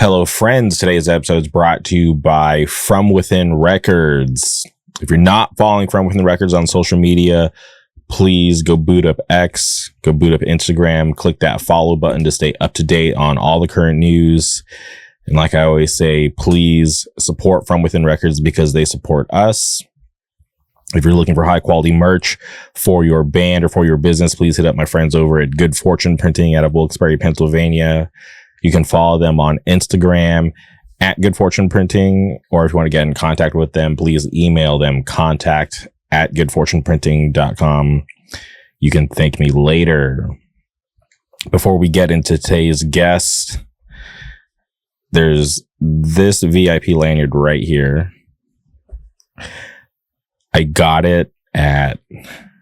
Hello, friends. Today's episode is brought to you by From Within Records. If you're not following From Within Records on social media, please go boot up X, go boot up Instagram, click that follow button to stay up to date on all the current news. And like I always say, please support From Within Records because they support us. If you're looking for high quality merch for your band or for your business, please hit up my friends over at Good Fortune Printing out of Wilkes-Barre, Pennsylvania. You can follow them on Instagram at Good Fortune Printing, or if you want to get in contact with them, please email them contact@goodfortuneprinting.com. You can thank me later. Before we get into today's guest, there's this VIP lanyard right here. I got it at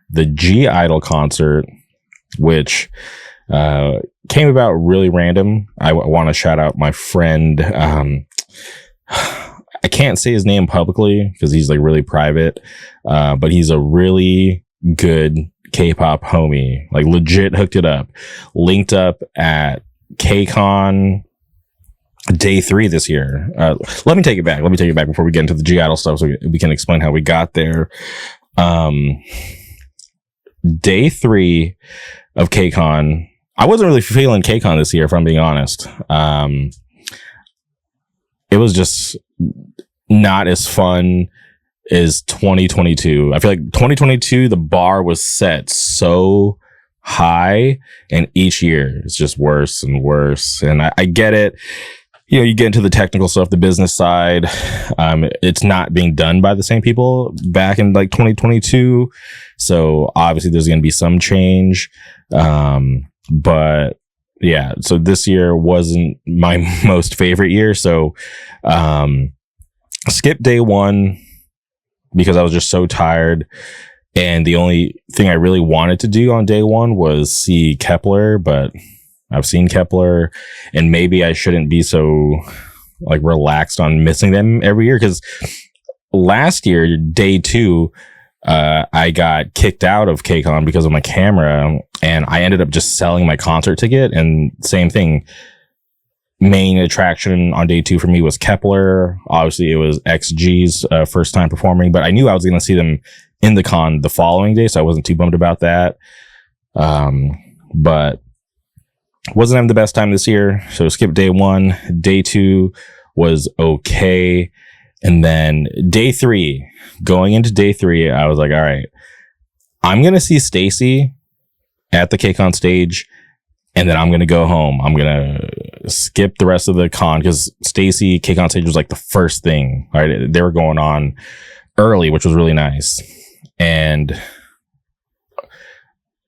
the G Idol concert, which came about really random. I want to shout out my friend. I can't say his name publicly because he's like really private, but he's a really good K-pop homie. Like legit hooked it up. Linked up at KCON day 3 this year. Let me take it back before we get into the G Idol stuff so we can explain how we got there. Day 3 of KCON. I wasn't really feeling KCON this year, if I'm being honest. It was just not as fun as 2022. I feel like 2022, the bar was set so high, and each year it's just worse and worse. And I get it. You know, you get into the technical stuff, the business side. It's not being done by the same people back in like 2022. So obviously there's going to be some change. But yeah, so this year wasn't my most favorite year. So, skipped day 1 because I was just so tired. And the only thing I really wanted to do on day 1 was see Kepler, but I've seen Kepler, and maybe I shouldn't be so like relaxed on missing them every year. Cause last year, day 2, I got kicked out of KCON because of my camera, and I ended up just selling my concert ticket. And same thing, main attraction on day 2 for me was Kepler. Obviously it was XG's first time performing, but I knew I was going to see them in the con the following day, so I wasn't too bummed about that. But wasn't having the best time this year, so skip day 1. Day 2 was okay. And then day 3, going into day 3, I was like, all right, I'm going to see Stacy at the KCON stage, and then I'm going to go home. I'm going to skip the rest of the con because Stacy KCON stage was like the first thing, right? They were going on early, which was really nice. And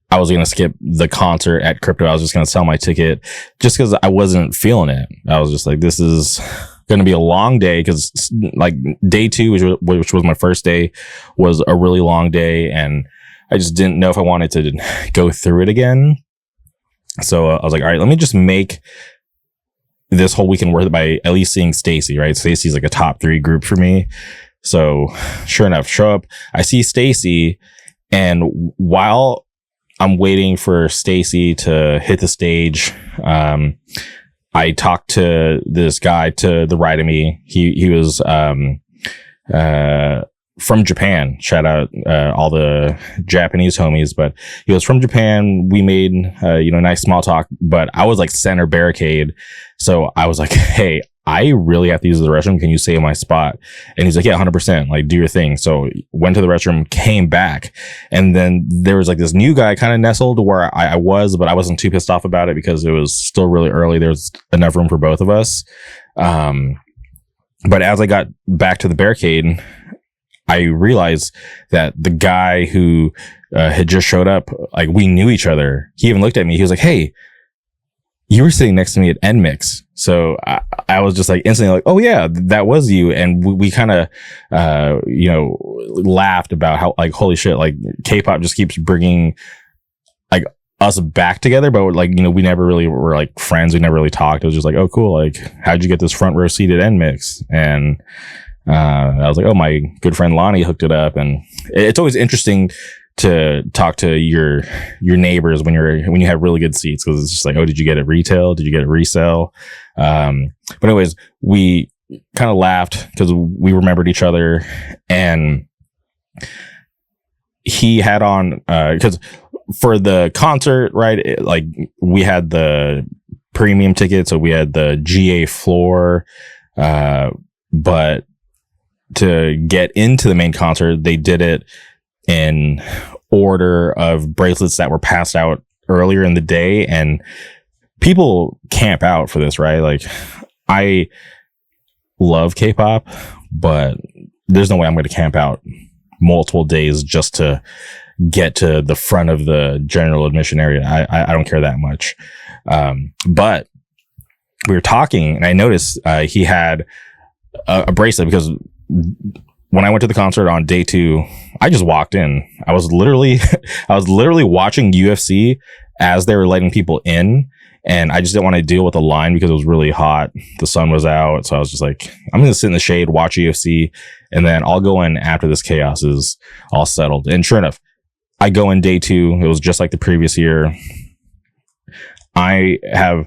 I was going to skip the concert at Crypto. I was just going to sell my ticket just because I wasn't feeling it. I was just like, this is going to be a long day, because like day 2, which was my first day, was a really long day, and I just didn't know if I wanted to go through it again. So I was like, all right, let me just make this whole weekend worth it by at least seeing Stacy, right? Stacy's like a top 3 group for me. So sure enough, show up, I see Stacy, and while I'm waiting for Stacy to hit the stage, I talked to this guy to the right of me. He was from Japan. Shout out all the Japanese homies, but he was from Japan. We made nice small talk, but I was like center barricade. So I was like, hey, I really have to use the restroom. Can you save my spot? And he's like, yeah, 100%. Like, do your thing. So went to the restroom, came back. And then there was like this new guy kind of nestled where I was, but I wasn't too pissed off about it because it was still really early. There was enough room for both of us. But as I got back to the barricade, I realized that the guy who had just showed up, like, we knew each other. He even looked at me. He was like, hey, you were sitting next to me at NMix. So I was just like instantly like, oh yeah, that was you. And we kind of, laughed about how like, holy shit, like K-pop just keeps bringing like us back together. But like, we never really were like friends. We never really talked. It was just like, oh cool. Like, how'd you get this front row seat at NMix? And I was like, oh, my good friend Lonnie hooked it up. And it's always interesting to talk to your neighbors when you have really good seats, because it's just like, oh, did you get it retail? Did you get it resale? But anyways, we kind of laughed because we remembered each other, and he had on because for the concert, right? Like we had the premium ticket, so we had the GA floor, but to get into the main concert, they did it in order of bracelets that were passed out earlier in the day, and people camp out for this, right? Like, I love K-pop, but there's no way I'm going to camp out multiple days just to get to the front of the general admission area. I don't care that much. But we were talking, and I noticed he had a bracelet, because when I went to the concert on day 2, I just walked in. I was literally watching UFC as they were letting people in, and I just didn't want to deal with the line because it was really hot. The sun was out, so I was just like, I'm going to sit in the shade, watch UFC, and then I'll go in after this chaos is all settled. And sure enough, I go in day 2. It was just like the previous year. I have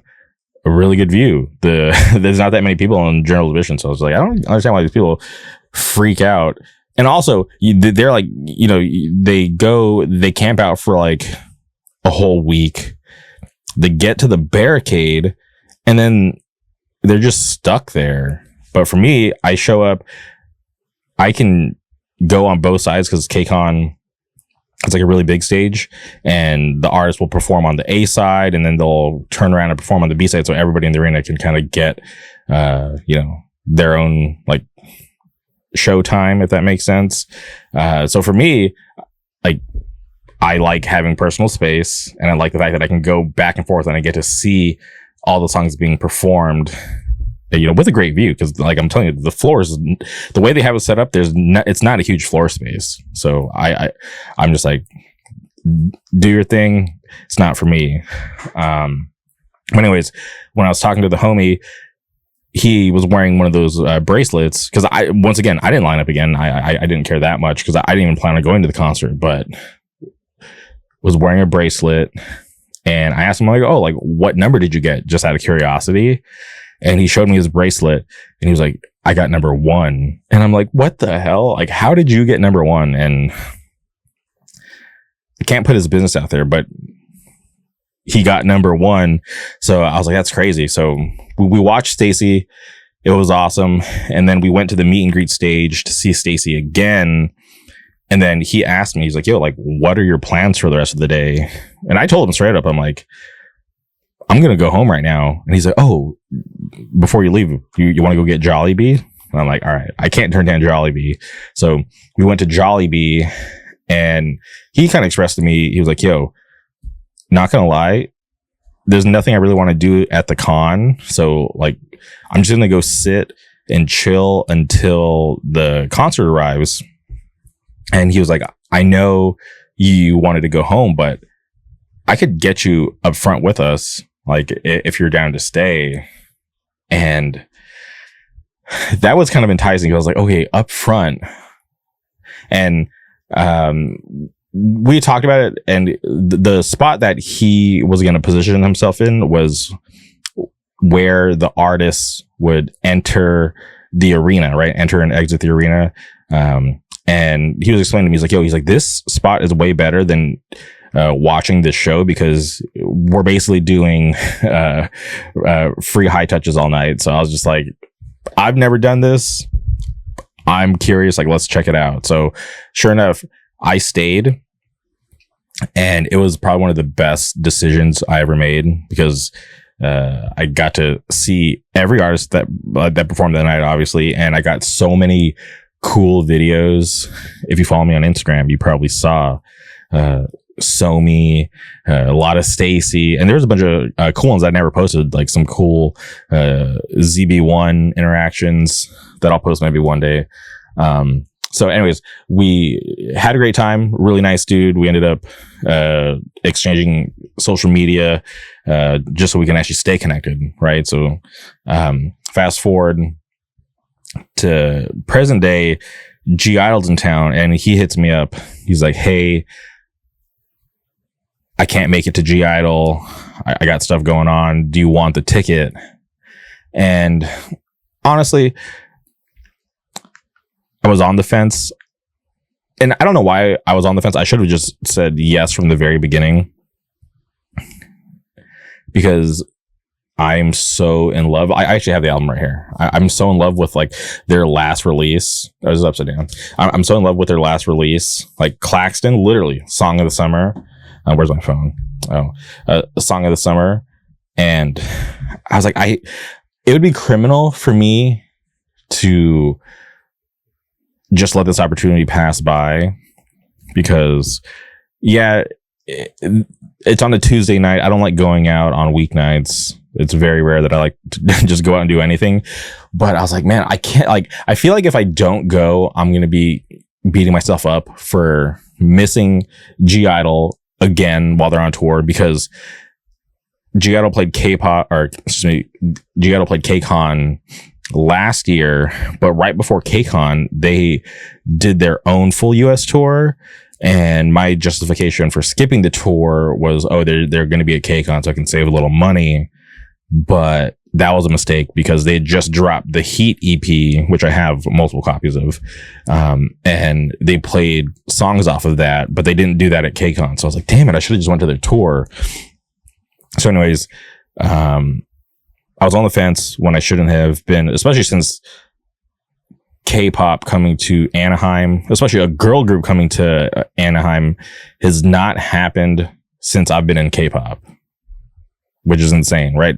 a really good view. There's not that many people in general admission, so I was like, I don't understand why these people freak out. And also, they're like, they camp out for like a whole week. They get to the barricade, and then they're just stuck there. But for me, I show up, I can go on both sides, because KCON, it's like a really big stage, and the artist will perform on the A side, and then they'll turn around and perform on the B side, so everybody in the arena can kind of get their own like show time, if that makes sense. So for me, like, I like having personal space, and I like the fact that I can go back and forth and I get to see all the songs being performed, with a great view. Because, like, I'm telling you, the floors, the way they have it set up, it's not a huge floor space. So I'm just like, do your thing. It's not for me. But anyways, when I was talking to the homie, he was wearing one of those bracelets, because I didn't line up again. I didn't care that much, because I didn't even plan on going to the concert, but was wearing a bracelet. And I asked him, like, oh, like, what number did you get, just out of curiosity? And he showed me his bracelet, and he was like, I got number 1. And I'm like, what the hell? Like, how did you get number 1? And I can't put his business out there, but he got number 1. So I was like, that's crazy. So we watched Stacy. It was awesome. And then we went to the meet and greet stage to see Stacy again. And then he asked me, he's like, yo, like, what are your plans for the rest of the day? And I told him straight up, I'm like, I'm going to go home right now. And he's like, oh, before you leave, you want to go get Jollibee? And I'm like, all right, I can't turn down Jollibee. So we went to Jollibee, and he kind of expressed to me, he was like, yo, not going to lie, there's nothing I really want to do at the con. So, like, I'm just going to go sit and chill until the concert arrives. And he was like, I know you wanted to go home, but I could get you up front with us, like, if you're down to stay. And that was kind of enticing. I was like, okay, up front. And we talked about it, and the spot that he was going to position himself in was where the artists would enter the arena, right? Enter and exit the arena. And he was explaining to me, he's like, yo, he's like, this spot is way better than watching this show, because we're basically doing free high touches all night. So I was just like, I've never done this. I'm curious. Like, let's check it out. So sure enough, I stayed, and it was probably one of the best decisions I ever made, because I got to see every artist that performed that night, obviously. And I got so many cool videos. If you follow me on Instagram, you probably saw Somi, a lot of Stacy, and there was a bunch of cool ones I never posted, like some cool ZB1 interactions that I'll post maybe one day. So anyways, we had a great time. Really nice dude. We ended up exchanging social media just so we can actually stay connected, right? So fast forward to present day, G Idol's in town, and he hits me up. He's like, hey, I can't make it to G Idol. I got stuff going on. Do you want the ticket? And honestly, I was on the fence. And I don't know why I was on the fence. I should have just said yes from the very beginning. Because I'm so in love. I actually have the album right here. I'm so in love with like their last release. I was upside down. I'm so in love with their last release. Like Claxton, literally, Song of the Summer. Where's my phone? Song of the Summer. And I was like, it would be criminal for me to just let this opportunity pass by, because it's on a Tuesday night. I don't like going out on weeknights. It's very rare that I like to just go out and do anything. But I was like, man, I can't, like, I feel like if I don't go, I'm going to be beating myself up for missing G Idol again while they're on tour, because G Idol played K-pop, or excuse me, G Idol played KCON last year, but right before KCON, they did their own full US tour. And my justification for skipping the tour was, they're going to be at KCON, so I can save a little money. But that was a mistake, because they had just dropped the Heat EP, which I have multiple copies of. And they played songs off of that, but they didn't do that at KCON. So I was like, damn it, I should have just went to their tour. So anyways, I was on the fence when I shouldn't have been, especially since K-pop coming to Anaheim, especially a girl group coming to Anaheim, has not happened since I've been in K-pop, which is insane, right?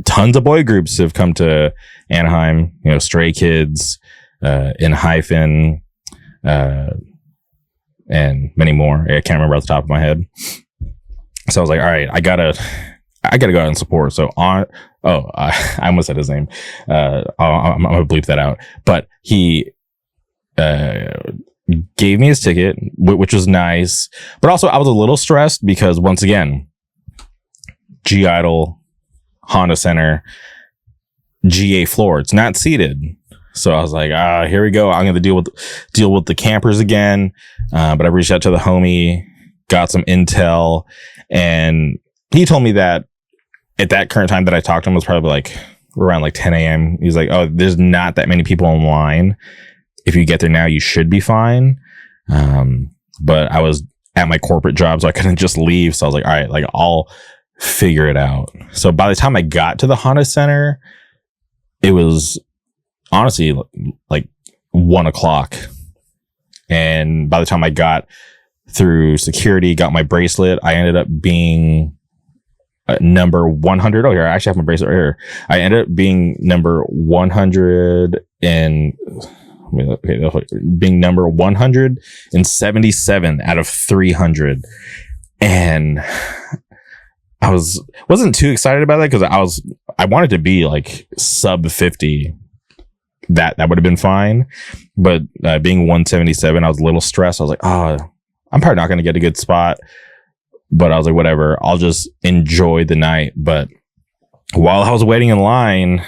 Tons of boy groups have come to Anaheim, you know, Stray Kids, In Hyphen, and many more. I can't remember off the top of my head. So I was like, all right, I gotta go out and support. So I almost said his name. I'm gonna bleep that out. But he gave me his ticket, which was nice. But also I was a little stressed because, once again, G Idol, Honda Center, GA floor. It's not seated. So I was like, here we go. I'm gonna deal with the campers again. But I reached out to the homie, got some intel, and he told me that at that current time that I talked to him was probably like around like 10 a.m. He's like, oh, there's not that many people online. If you get there now, you should be fine. But I was at my corporate job, so I couldn't just leave. So I was like, all right, like I'll figure it out. So by the time I got to the Honda Center, it was honestly like 1:00. And by the time I got through security, got my bracelet, I ended up being number 100. Oh, here, I actually have my bracelet right here. I ended up being number 100 and being number 177 out of 300. And I wasn't too excited about that, because I wanted to be like sub 50. That would have been fine. But being 177, I was a little stressed. I was like, I'm probably not going to get a good spot. But I was like, whatever, I'll just enjoy the night. But while I was waiting in line,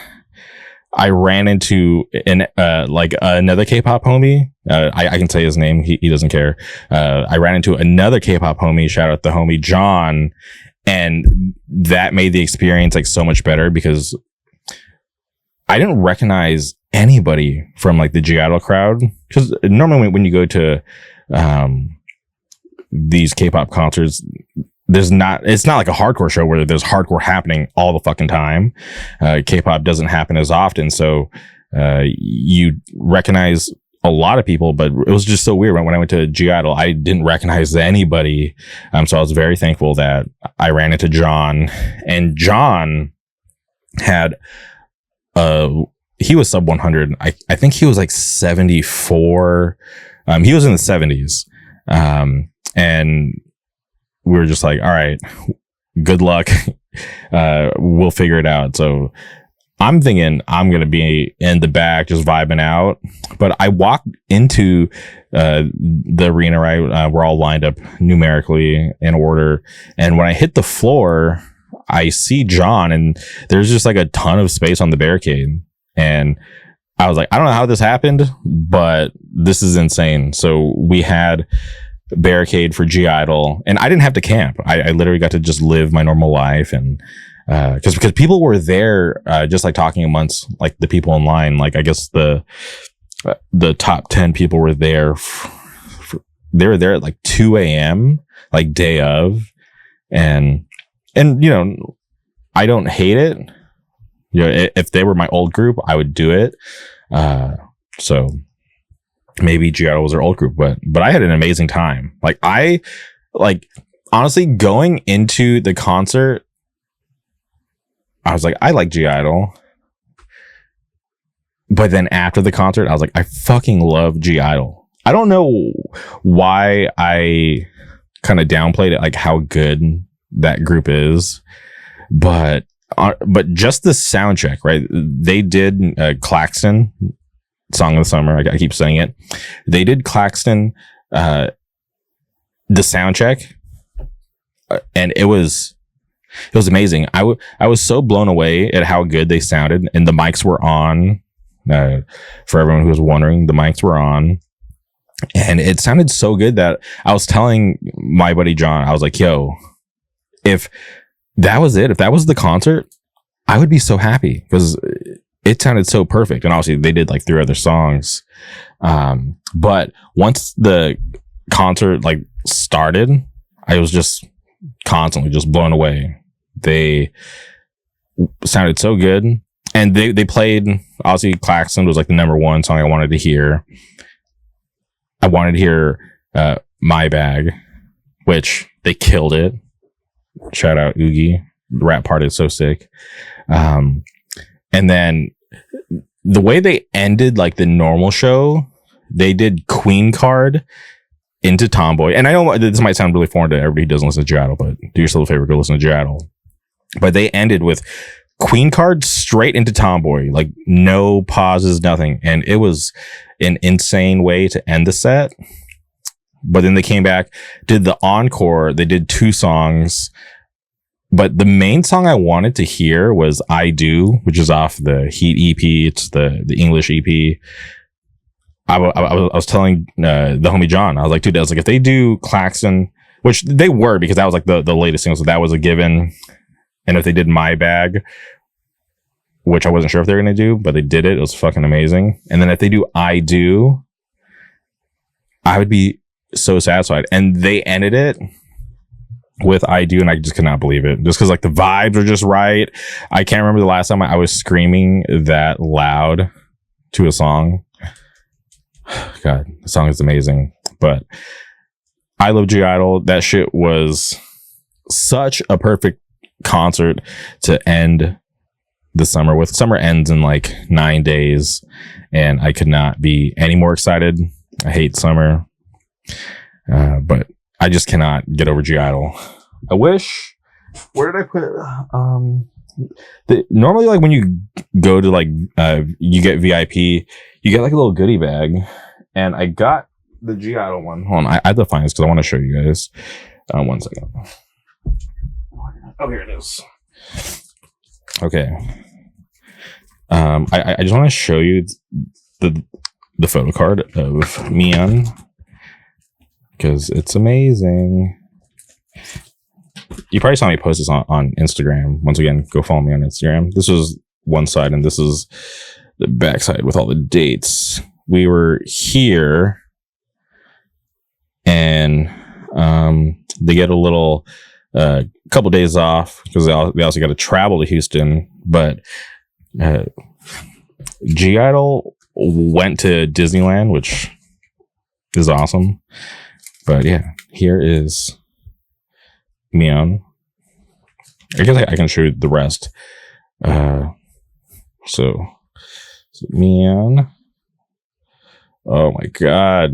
I ran into another K-pop homie. I can say his name. He doesn't care. I ran into another K-pop homie. Shout out the homie John. And that made the experience like so much better, because I didn't recognize anybody from like the G Idol crowd. Because normally when you go to these K-pop concerts, it's not like a hardcore show where there's hardcore happening all the fucking time. K-pop doesn't happen as often, so you recognize a lot of people, but it was just so weird when I went to G Idol. I didn't recognize anybody, so I was very thankful that I ran into John. And John had he was sub 100. I think he was like 74. He was in the 70s. And we were just like, all right, good luck. We'll figure it out. So I'm thinking I'm going to be in the back just vibing out. But I walked into the arena, right? We're all lined up numerically in order. And when I hit the floor, I see John, and there's just like a ton of space on the barricade. And I was like, I don't know how this happened, but this is insane. So we had barricade for G Idol, and I didn't have to camp. I literally got to just live my normal life, and because people were there, just like talking amongst like the people in line. Like I guess the top 10 people were there. They were there at like 2 a.m. like day of, and you know, I don't hate it. You know, if they were my old group, I would do it. So maybe G Idol was their old group, but I had an amazing time. Like honestly, going into the concert, I was like, I like G Idol. But then after the concert, I was like, I fucking love G Idol. I don't know why I kind of downplayed it, like how good that group is, but just the sound check, right? They did Claxton, Song of the Summer. I keep saying it. They did Claxton, the sound check, and it was amazing. I was so blown away at how good they sounded, and the mics were on. For everyone who was wondering, the mics were on, and it sounded so good that I was telling my buddy John, I was like, yo, if that was it, if that was the concert, I would be so happy, because it sounded so perfect. And obviously they did like 3 other songs. But once the concert like started, I was just constantly just blown away. They sounded so good. And they played, obviously Claxton was like the number 1 song I wanted to hear. I wanted to hear My Bag, which they killed it. Shout out Oogie. The rap part is so sick. And then the way they ended like the normal show, they did Queen Card into Tomboy. And I know this might sound really foreign to everybody who doesn't listen to G Idol, but do yourself a favor, go listen to G Idol. But they ended with Queen Card straight into Tomboy, like no pauses, nothing. And it was an insane way to end the set. But then they came back, did the encore. They did 2 songs. But the main song I wanted to hear was I Do, which is off the Heat EP. It's the English EP. I was telling the homie John, I was like, dude, I was like, if they do Claxton, which they were, because that was like the latest single, so that was a given. And if they did My Bag, which I wasn't sure if they were going to do, but they did it. It was fucking amazing. And then if they do I Do, I would be so satisfied. And they ended it with I Do, and I just could not believe it. Just because like the vibes are just right. I can't remember the last time I was screaming that loud to a song. God, the song is amazing. But I love G Idol. That shit was such a perfect concert to end the summer with. Summer ends in like 9 days, and I could not be any more excited. I hate summer, but I just cannot get over G Idol. I wish. Where did I put? Normally, like when you go to like you get VIP, you get like a little goodie bag, and I got the G Idol one. Hold on, I have to find this because I want to show you guys. 1 second. Oh, here it is. Okay. I just want to show you the photo card of Mian, because it's amazing. You probably saw me post this on Instagram. Once again, go follow me on Instagram. This was one side, and this is the back side with all the dates. We were here, and they get a little couple days off because they also got to travel to Houston. But G Idol went to Disneyland, which is awesome. But yeah, here is Mian. I guess I can show you the rest. So Mian. Oh my god.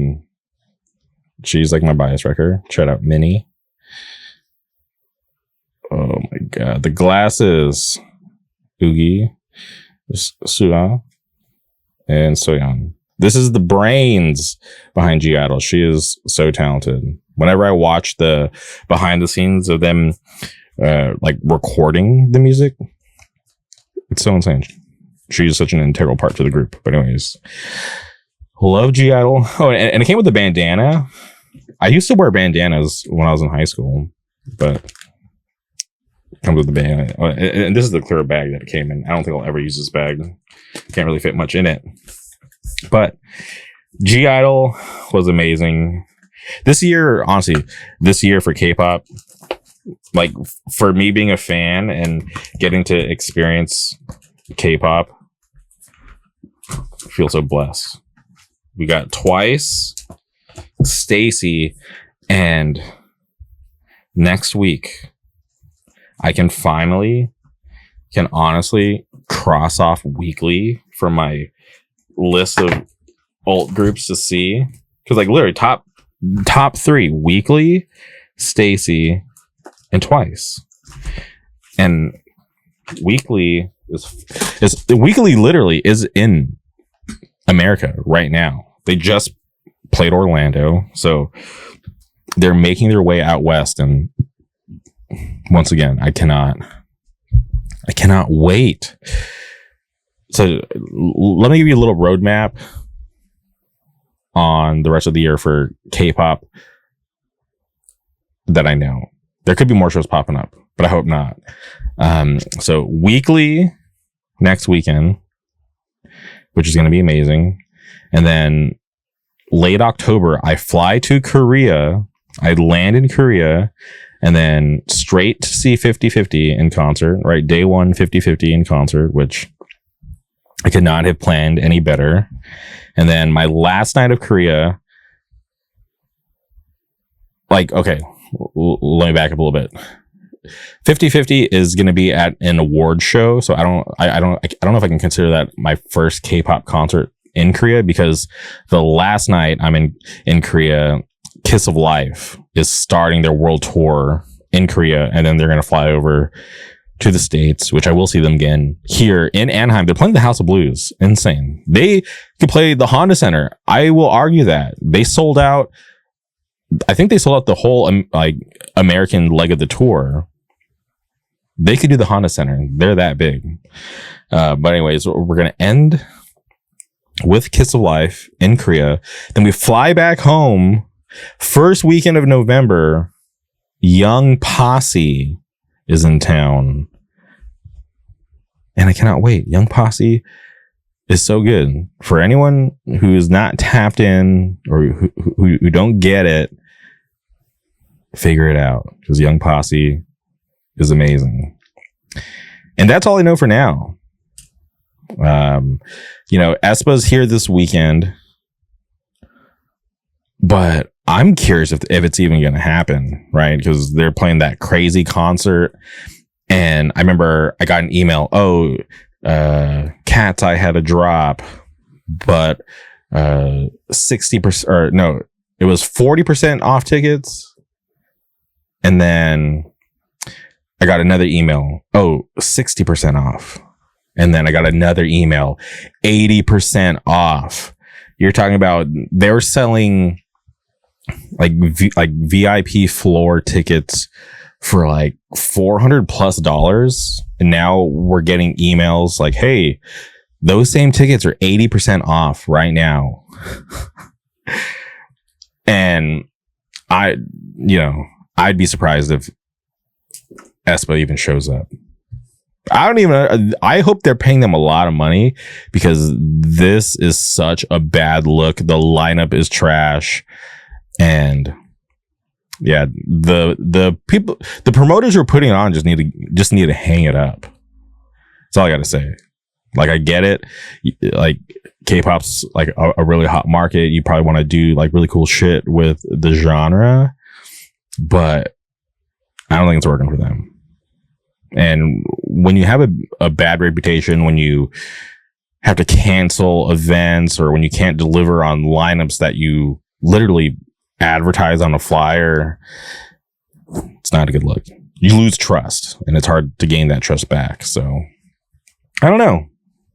She's like my bias wrecker. Shout out Minnie. Oh my god. The glasses. Oogie. Suha. And Soyeon. This is the brains behind G Idol. She is so talented. Whenever I watch the behind the scenes of them like recording the music, it's so insane. She is such an integral part to the group. But anyways, love G Idol. Oh, and it came with a bandana. I used to wear bandanas when I was in high school, but it comes with the bag. And this is the clear bag that it came in. I don't think I'll ever use this bag. Can't really fit much in it. But G-Idol was amazing. This year, honestly, for K-pop, like for me being a fan and getting to experience K-pop, I feel so blessed. We got Twice, Stacy, and next week I can honestly cross off Weekly from my list of alt groups to see, because like literally top 3: Weekly, Stacy, and Twice. And Weekly Weekly literally is in America right now. They just played Orlando, so they're making their way out west. And once again, I cannot wait. So let me give you a little roadmap on the rest of the year for K-pop that I know. There could be more shows popping up, but I hope not. So Weekly next weekend, which is going to be amazing. And then late October, I fly to Korea. I land in Korea and then straight to see 50/50 in concert, right? Day 1, 50/50 in concert, which I could not have planned any better. And then my last night of Korea, like, okay, let me back up a little bit. 50/50 is going to be at an award show, so I don't know if I can consider that my first K-pop concert in Korea, because the last night I'm in Korea, Kiss of Life is starting their world tour in Korea, and then they're going to fly over to the States, which I will see them again here in Anaheim. They're playing the House of Blues. Insane. They could play the Honda Center. I will argue that they sold out. I think they sold out the whole American leg of the tour. They could do the Honda Center. They're that big. But anyways, we're going to end with Kiss of Life in Korea. Then we fly back home. First weekend of November, Young Posse is in town. And I cannot wait. Young Posse is so good. For anyone who is not tapped in or who don't get it, figure it out, because Young Posse is amazing. And that's all I know for now. aespa's here this weekend, but I'm curious if it's even going to happen, right? Because they're playing that crazy concert. And I remember I got an email, Cat's Eye had a drop, but 60%, or no, it was 40% off tickets. And then I got another email, 60% off. And then I got another email, 80% off. You're talking about they're selling like VIP floor tickets for like $400+, and now we're getting emails like, hey, those same tickets are 80% off right now. And I'd be surprised if aespa even shows up. I hope they're paying them a lot of money, because this is such a bad look. The lineup is trash. And yeah, the people, the promoters who are putting it on just need to hang it up. That's all I got to say. Like, I get it. Like, K-pop's like a really hot market. You probably want to do like really cool shit with the genre, but I don't think it's working for them. And when you have a bad reputation, when you have to cancel events, or when you can't deliver on lineups that you literally advertise on a flyer, it's not a good look. You lose trust, and it's hard to gain that trust back. So I don't know.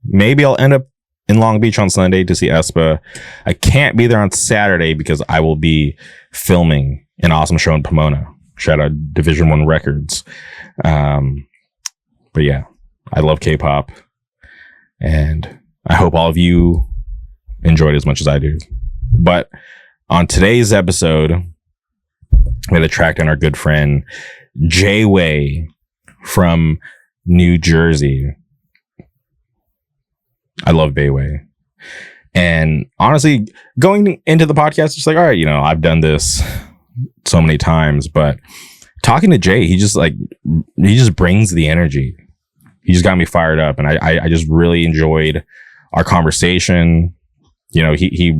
Maybe I'll end up in Long Beach on Sunday to see aespa. I can't be there on Saturday because I will be filming an awesome show in Pomona. Shout out Division 1 Records. But yeah, I love K-pop, and I hope all of you enjoyed as much as I do. But on today's episode, we had to track down our good friend Bayway from New Jersey. I love Bayway. And honestly, going into the podcast, it's like, all right, you know, I've done this so many times, but talking to Jay, he just brings the energy. He just got me fired up, and I just really enjoyed our conversation. You know, he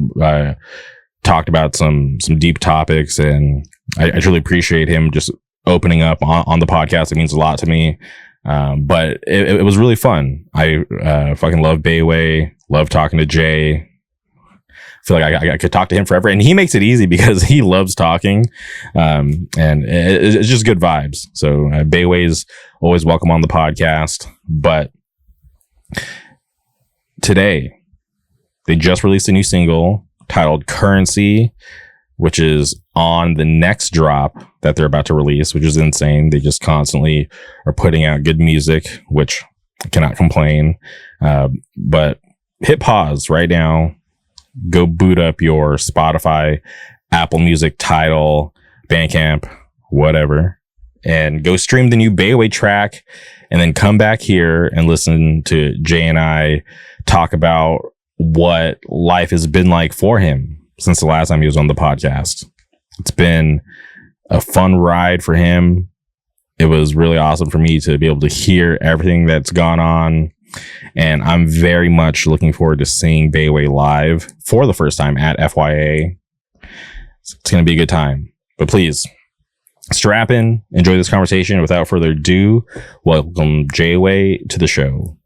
talked about some deep topics, and I truly appreciate him just opening up on the podcast. It means a lot to me. But it was really fun. I fucking love Bayway. Love talking to Jay. I feel like I could talk to him forever, and he makes it easy because he loves talking. And it's just good vibes. So Bayway's always welcome on the podcast. But today, they just released a new single titled Currency, which is on the next drop that they're about to release, which is insane. They just constantly are putting out good music, which I cannot complain. But hit pause right now. Go boot up your Spotify, Apple Music, Tidal, Bandcamp, whatever, and go stream the new Bayway track, and then come back here and listen to Jay and I talk about what life has been like for him since the last time he was on the podcast. It's been a fun ride for him. It was really awesome for me to be able to hear everything that's gone on. And I'm very much looking forward to seeing Bayway live for the first time at FYA. It's going to be a good time. But please, strap in, enjoy this conversation. Without further ado, welcome Bayway to the show.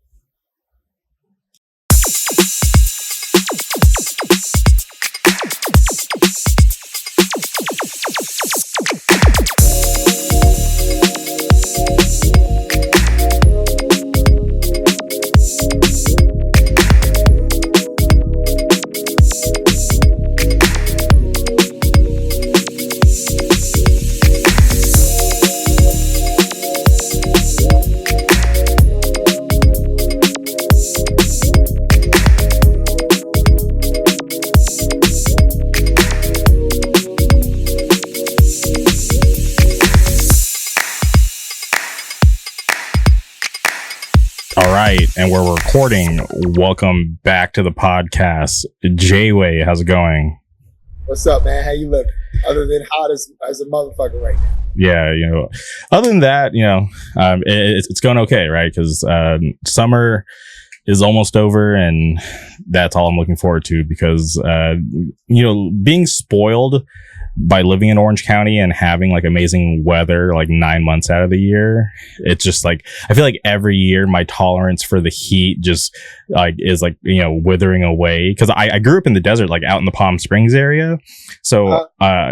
And we're recording. Welcome back to the podcast. Bayway, how's it going? What's up, man? How you living? Other than hot as a motherfucker right now. Yeah, you know, other than that, you know, it's going okay, right? Because summer is almost over, and that's all I'm looking forward to because, you know, being spoiled by living in Orange County and having like amazing weather like 9 months out of the year, it's just like I feel like every year my tolerance for the heat just like is like, you know, withering away because I grew up in the desert, like out in the Palm Springs area. So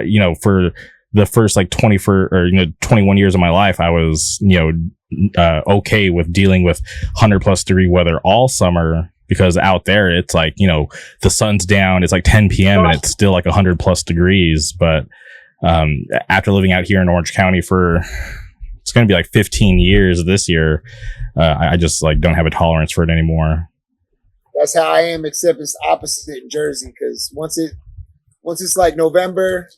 you know, for the first like 21 years of my life, I was, you know, okay with dealing with 100+ degree weather all summer. Because out there, it's like, you know, the sun's down, it's like 10 p.m. and it's still like 100+ degrees. But after living out here in Orange County for, it's going to be like 15 years this year, I just like don't have a tolerance for it anymore. That's how I am, except it's opposite in Jersey. Because once it's like November,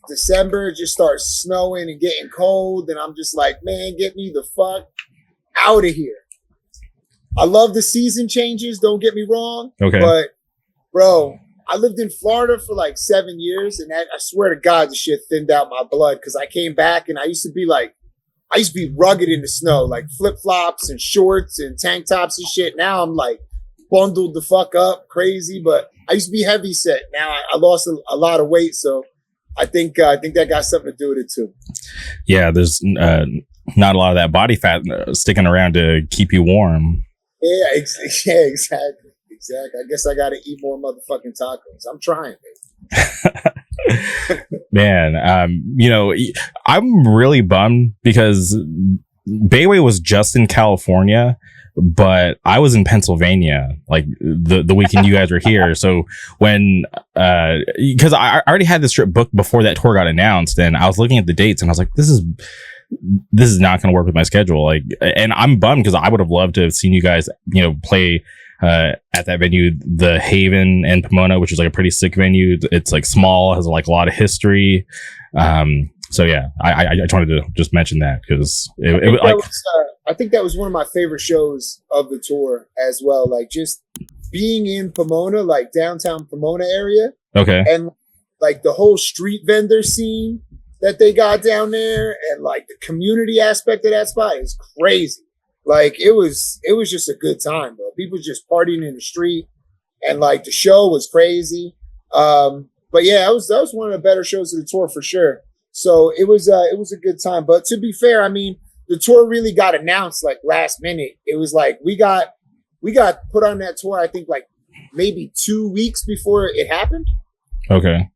December, it just starts snowing and getting cold. And I'm just like, man, get me the fuck out of here. I love the season changes, don't get me wrong. Okay. But, bro, I lived in Florida for like 7 years, and I swear to God, the shit thinned out my blood because I came back and I used to be rugged in the snow, like flip-flops and shorts and tank tops and shit. Now I'm like bundled the fuck up, crazy, but I used to be heavy set. Now I lost a lot of weight, so I think that got something to do with it too. Yeah, there's not a lot of that body fat sticking around to keep you warm. Yeah, exactly. I guess I got to eat more motherfucking tacos. I'm trying, baby. Man, you know, I'm really bummed because Bayway was just in California, but I was in Pennsylvania like the weekend you guys were here. So when because I already had this trip booked before that tour got announced, and I was looking at the dates and I was like, this is not going to work with my schedule. Like, and I'm bummed because I would have loved to have seen you guys, you know, play at that venue, the Haven in Pomona, which is like a pretty sick venue. It's like small, has like a lot of history. So yeah, I just wanted to just mention that because I think that was one of my favorite shows of the tour as well. Like just being in Pomona, like downtown Pomona area, okay. and like the whole street vendor scene that they got down there, and like the community aspect of that spot is crazy. Like it was just a good time, bro. People just partying in the street, and like the show was crazy. But yeah, that was one of the better shows of the tour for sure. So it was a good time. But to be fair, I mean, the tour really got announced like last minute. It was like we got put on that tour, I think like maybe 2 weeks before it happened. Okay.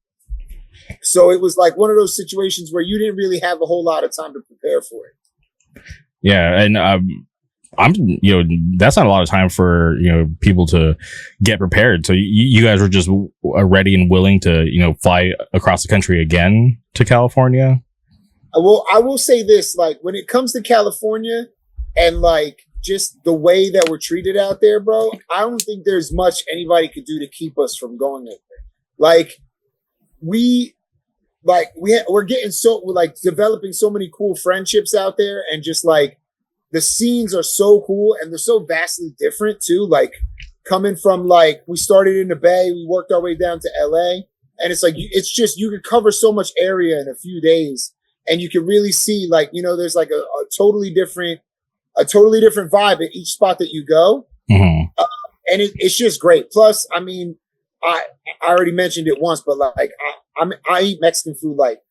So it was like one of those situations where you didn't really have a whole lot of time to prepare for it. Yeah, and I'm that's not a lot of time for people to get prepared. So you guys were just ready and willing to fly across the country again to California. I will say this, like when it comes to California and like just the way that we're treated out there, bro, I don't think there's much anybody could do to keep us from going out there. Like we're getting we're like developing so many cool friendships out there, and just like the scenes are so cool and they're so vastly different too. Like coming from like we started in the Bay, we worked our way down to LA, and it's like it's just you could cover so much area in a few days, and you can really see like there's like a totally different vibe at each spot that you go, and it's just great. Plus, I mean, I already mentioned it once, but like I eat Mexican food like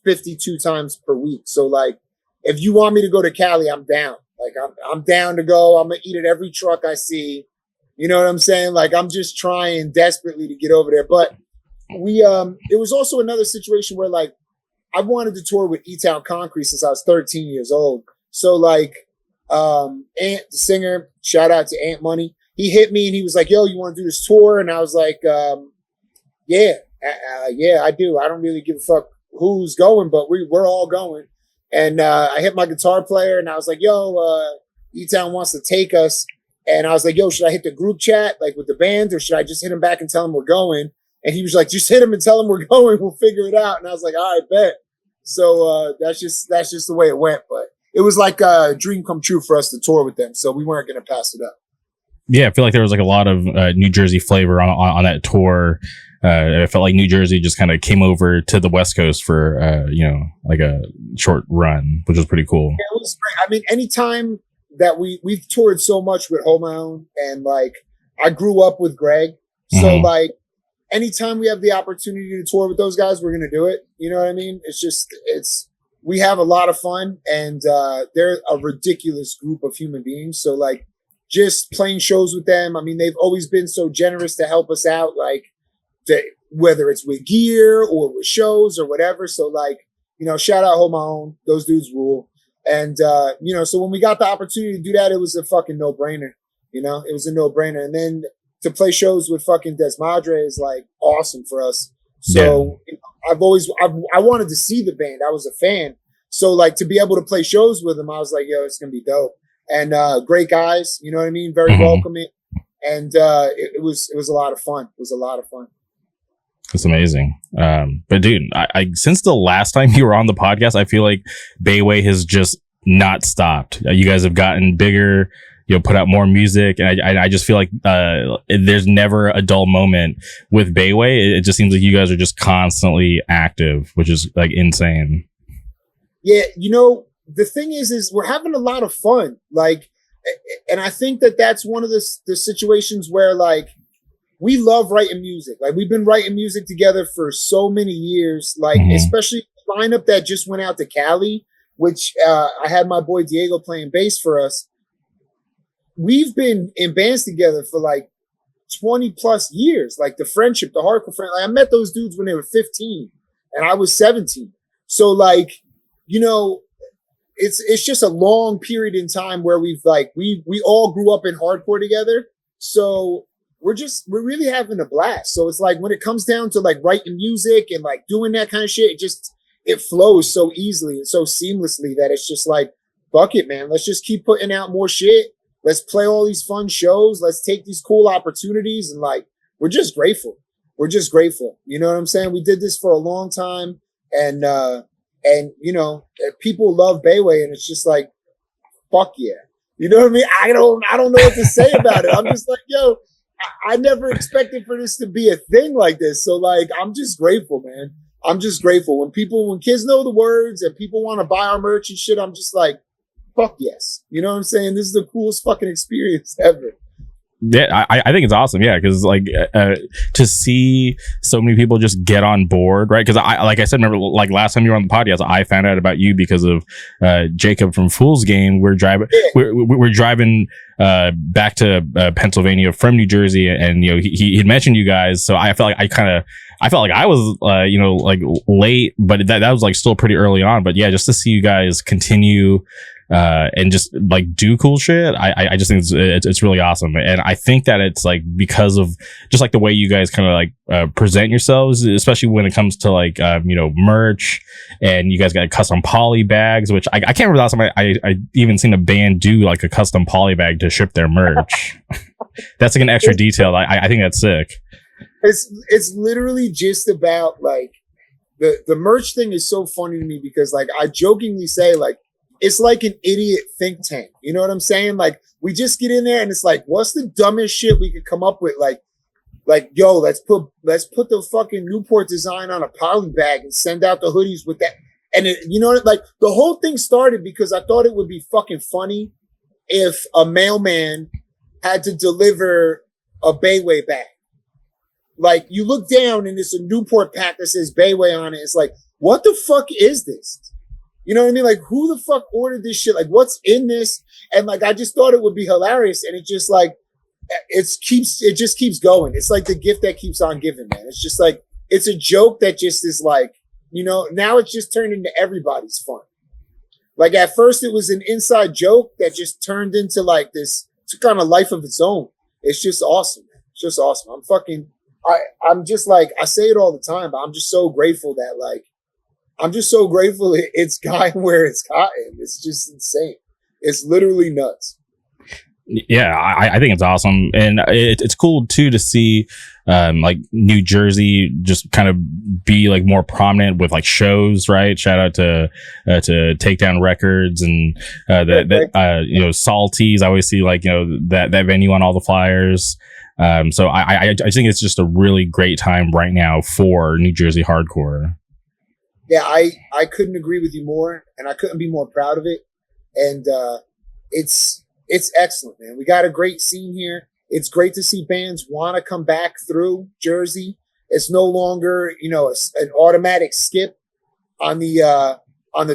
52 times per week. So like if you want me to go to Cali, I'm down. Like I'm down to go. I'm gonna eat at every truck I see. You know what I'm saying? Like I'm just trying desperately to get over there. But it was also another situation where like I wanted to tour with E-Town Concrete since I was 13 years old. So like Ant, the singer, shout out to Ant Money. He hit me and he was like, "Yo, you want to do this tour?" And I was like, "Yeah, I do. I don't really give a fuck who's going, but we're all going." And I hit my guitar player and I was like, "Yo, E-Town wants to take us." And I was like, "Yo, should I hit the group chat like with the band, or should I just hit him back and tell him we're going?" And he was like, "Just hit him and tell him we're going. We'll figure it out." And I was like, "All right, bet." So that's just the way it went. But it was like a dream come true for us to tour with them. So we weren't going to pass it up. Yeah, I feel like there was like a lot of New Jersey flavor on that tour. I felt like New Jersey just kind of came over to the West Coast for like a short run, which was pretty cool. Yeah, it was great. I mean, anytime that we've toured so much with Hold My Own, and like I grew up with Greg, so like anytime we have the opportunity to tour with those guys, we're gonna do it. You know what I mean? We have a lot of fun, and they're a ridiculous group of human beings. So like just playing shows with them, I mean, they've always been so generous to help us out, like whether it's with gear or with shows or whatever. So like, shout out Hold My Own. Those dudes rule. And, so when we got the opportunity to do that, it was a fucking no-brainer. It was a no-brainer. And then to play shows with fucking Desmadre is like awesome for us. So I wanted to see the band. I was a fan. So like to be able to play shows with them, I was like, yo, it's going to be dope. And great guys, you know what I mean? Very welcoming. And it was a lot of fun. It was a lot of fun. It's amazing. But dude, I since the last time you were on the podcast, I feel like Bayway has just not stopped. You guys have gotten bigger, put out more music, and I just feel like there's never a dull moment with Bayway. It just seems like you guys are just constantly active, which is like insane. Yeah, the thing is we're having a lot of fun. Like, and I think that's one of the situations where like we love writing music. Like we've been writing music together for so many years, like especially the lineup that just went out to Cali, which I had my boy Diego playing bass for us. We've been in bands together for like 20 plus years, like the friendship, the hardcore friend. Like I met those dudes when they were 15 and I was 17. So like, it's just a long period in time where we've like, we all grew up in hardcore together. So we're really having a blast. So it's like when it comes down to like writing music and like doing that kind of shit, it flows so easily and so seamlessly that it's just like, fuck it, man. Let's just keep putting out more shit. Let's play all these fun shows. Let's take these cool opportunities. And like, we're just grateful. We're just grateful. You know what I'm saying? We did this for a long time. And And, you know, people love Bayway, and it's just like, fuck yeah. You know what I mean? I don't know what to say about it. I'm just like, yo, I never expected for this to be a thing like this. So like, I'm just grateful, man. I'm just grateful. When kids know the words and people want to buy our merch and shit, I'm just like, fuck yes. You know what I'm saying? This is the coolest fucking experience ever. Yeah, I think it's awesome. Yeah, because like to see so many people just get on board, right? Because like I said, remember like last time you were on the podcast, I found out about you because of Jacob from Fool's Game. We're driving back to Pennsylvania from New Jersey, and you know he had mentioned you guys, so I felt like I felt like I was you know like late, but that was like still pretty early on. But yeah, just to see you guys continue and just like do cool shit. I just think it's really awesome. And I think that it's like because of just like the way you guys kind of like present yourselves, especially when it comes to like, you know, merch, and you guys got custom poly bags, which I can't remember the last time I even seen a band do like a custom poly bag to ship their merch. That's like an extra detail. I think that's sick. It's literally just about like the merch thing is so funny to me because like I jokingly say like, it's like an idiot think tank. You know what I'm saying? Like we just get in there and it's like, what's the dumbest shit we could come up with? Like, yo, let's put the fucking Newport design on a poly bag and send out the hoodies with that. And it, you know, like the whole thing started because I thought it would be fucking funny if a mailman had to deliver a Bayway bag. Like you look down and it's a Newport pack that says Bayway on it. It's like, what the fuck is this? You know what I mean? Like, who the fuck ordered this shit? Like, what's in this? And like, I just thought it would be hilarious. And it just like, it just keeps going. It's like the gift that keeps on giving, man. It's just like, it's a joke that just is like, you know, now it's just turned into everybody's fun. Like at first it was an inside joke that just turned into like this kind of life of its own. It's just awesome, man. It's just awesome. I'm just like, I say it all the time, but I'm just so grateful that like, I'm just so grateful it's gotten where it's gotten. It's just insane. It's literally nuts. Yeah, I think it's awesome. And it's cool too to see like New Jersey just kind of be like more prominent with like shows, right? Shout out to Takedown Records and that you know, Salties. I always see like, you know, that venue on all the flyers. So I think it's just a really great time right now for New Jersey hardcore. Yeah, I couldn't agree with you more, and I couldn't be more proud of it. And it's excellent, man. We got a great scene here. It's great to see bands want to come back through Jersey. It's no longer, you know, an automatic skip on the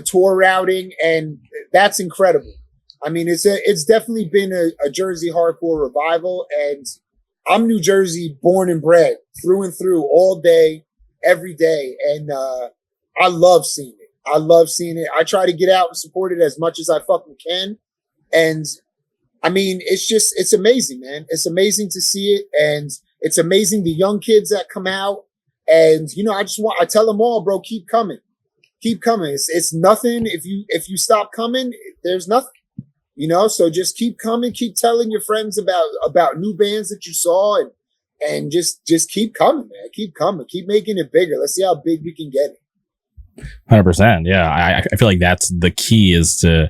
tour routing, and that's incredible. I mean, it's definitely been a Jersey hardcore revival, and I'm New Jersey born and bred through and through all day, every day, and I love seeing it. I love seeing it. I try to get out and support it as much as I fucking can. And I mean, it's amazing, man. It's amazing to see it. And it's amazing the young kids that come out. And, you know, I tell them all, bro, keep coming. Keep coming. It's nothing. If you stop coming, there's nothing, you know? So just keep coming, keep telling your friends about new bands that you saw and just keep coming, man. Keep coming. Keep making it bigger. Let's see how big we can get it. 100%. Yeah, I feel like that's the key, is to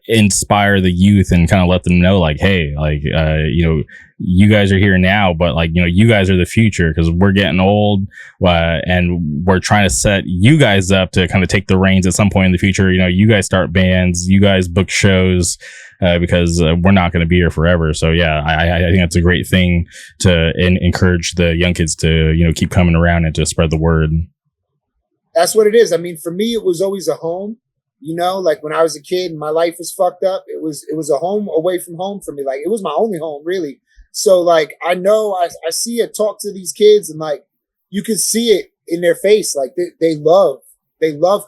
inspire the youth and kind of let them know like, hey, like you know, you guys are here now, but like, you know, you guys are the future, because we're getting old and we're trying to set you guys up to kind of take the reins at some point in the future. You know, you guys start bands, you guys book shows, because we're not going to be here forever. So yeah, I think that's a great thing to encourage the young kids to, you know, keep coming around and to spread the word. That's what it is. I mean, for me, it was always a home, you know, like when I was a kid and my life was fucked up, it was a home away from home for me. Like it was my only home, really. So like, I know I see it, talk to these kids, and like, you can see it in their face. Like they love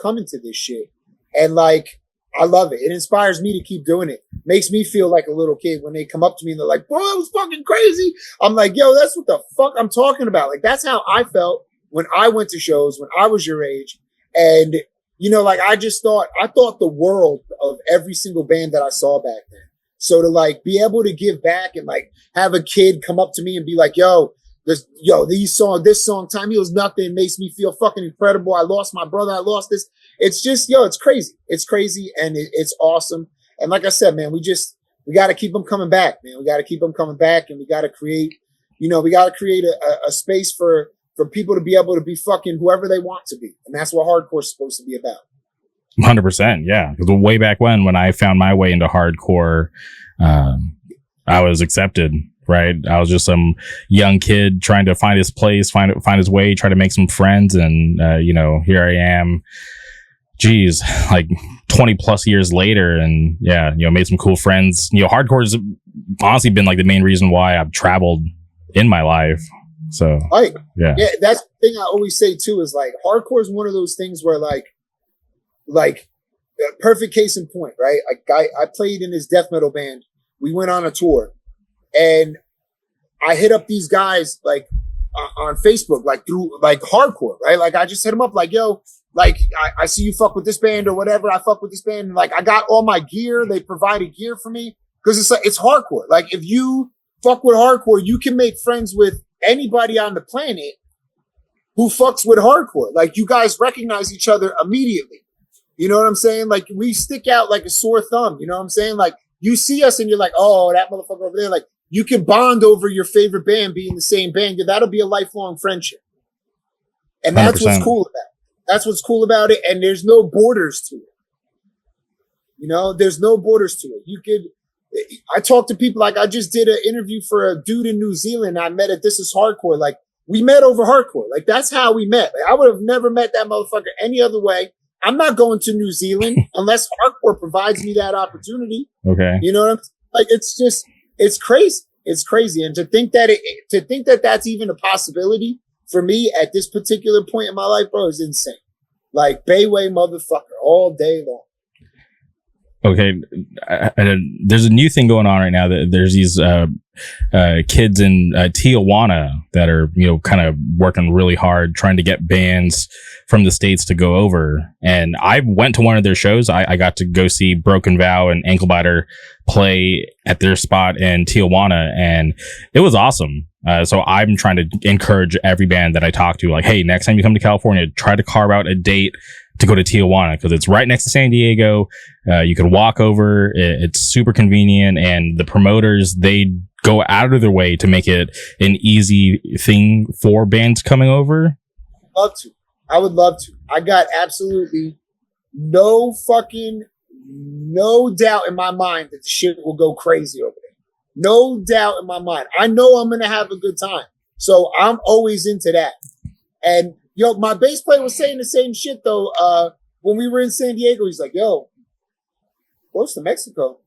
coming to this shit. And like, I love it. It inspires me to keep doing it. Makes me feel like a little kid when they come up to me and they're like, bro, that was fucking crazy. I'm like, yo, that's what the fuck I'm talking about. Like, that's how I felt when I went to shows, when I was your age. And, you know, like I thought the world of every single band that I saw back then. So to like be able to give back and like have a kid come up to me and be like, this song, Time Heals Nothing makes me feel fucking incredible. I lost my brother. I lost this. it's just, yo, it's crazy. It's crazy and it's awesome. And like I said, man, we got to keep them coming back, man. We got to keep them coming back, and we got to create, we got to create a space for people to be able to be fucking whoever they want to be. And that's what hardcore is supposed to be about. 100%. Yeah. Because way back when I found my way into hardcore, I was accepted, right? I was just some young kid trying to find his place, find his way, try to make some friends. And, here I am, geez, like 20 plus years later. And yeah, made some cool friends. Hardcore's honestly been like the main reason why I've traveled in my life. So, right. Yeah, that's the thing I always say too, is like hardcore is one of those things where like perfect case in point, right? Like I played in this death metal band. We went on a tour, and I hit up these guys like on Facebook, like through like hardcore, right? Like I just hit them up like, yo, like I see you fuck with this band or whatever. I fuck with this band. And like I got all my gear. They provided gear for me because it's like, it's hardcore. Like if you fuck with hardcore, you can make friends with anybody on the planet who fucks with hardcore. Like you guys recognize each other immediately. You know what I'm saying? Like we stick out like a sore thumb. You know what I'm saying? Like you see us and you're like, oh, that motherfucker over there. Like you can bond over your favorite band being the same band. That'll be a lifelong friendship. And that's 100%. what's cool about it. That's what's cool about it. And there's no borders to it. There's no borders to it. I talk to people, like I just did an interview for a dude in New Zealand I met at This Is Hardcore. Like we met over hardcore. Like that's how we met. Like, I would have never met that motherfucker any other way. I'm not going to New Zealand unless hardcore provides me that opportunity. Okay. You know what I'm like? It's crazy. It's crazy. And to think that that's even a possibility for me at this particular point in my life, bro, is insane. Like Bayway motherfucker all day long. Okay. There's a new thing going on right now. That there's these kids in Tijuana that are, kind of working really hard trying to get bands from the States to go over. And I went to one of their shows. I got to go see Broken Vow and Ankle Biter play at their spot in Tijuana, and it was awesome. So I'm trying to encourage every band that I talk to, like, hey, next time you come to California, try to carve out a date to go to Tijuana, because it's right next to San Diego. You can walk over. It's super convenient, and the promoters, they go out of their way to make it an easy thing for bands coming over. I would love to. I got absolutely no doubt in my mind that the shit will go crazy over there. No doubt in my mind. I know I'm going to have a good time. So I'm always into that. And my bass player was saying the same shit though. When we were in San Diego, he's like, yo, close to Mexico.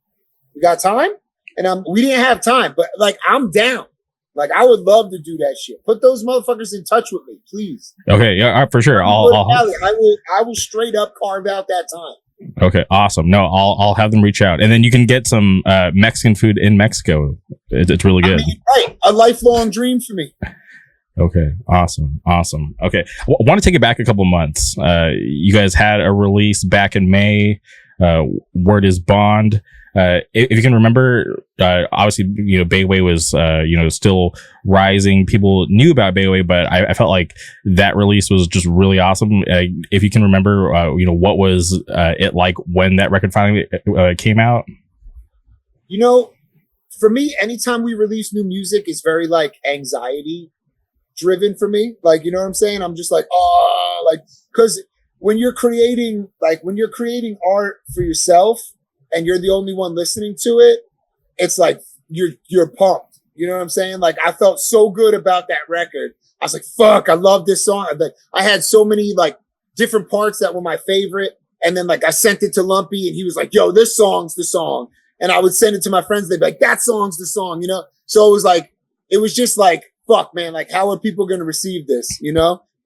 We got time? And we didn't have time, but like, I'm down. Like, I would love to do that shit. Put those motherfuckers in touch with me, please. Okay, yeah, for sure. I will straight up carve out that time. Okay, awesome. No, I'll have them reach out, and then you can get some Mexican food in Mexico. It's really good. Right, a lifelong dream for me. Okay, awesome. Okay, want to take it back a couple months. You guys had a release back in May. Word is Bond. If you can remember, obviously, Bayway was, still rising. People knew about Bayway, but I felt like that release was just really awesome. If you can remember, what was it like when that record finally came out? For me, anytime we release new music, it's very like anxiety driven for me. Like, you know what I'm saying? I'm just like, because when you're creating art for yourself, and you're the only one listening to it, it's like you're pumped. You know what I'm saying? Like I felt so good about that record. I was like, fuck, I love this song. Like I had so many like different parts that were my favorite. And then like I sent it to Lumpy and he was like, yo, this song's the song. And I would send it to my friends. They'd be like, that song's the song, So it was just like, fuck, man, like how are people going to receive this,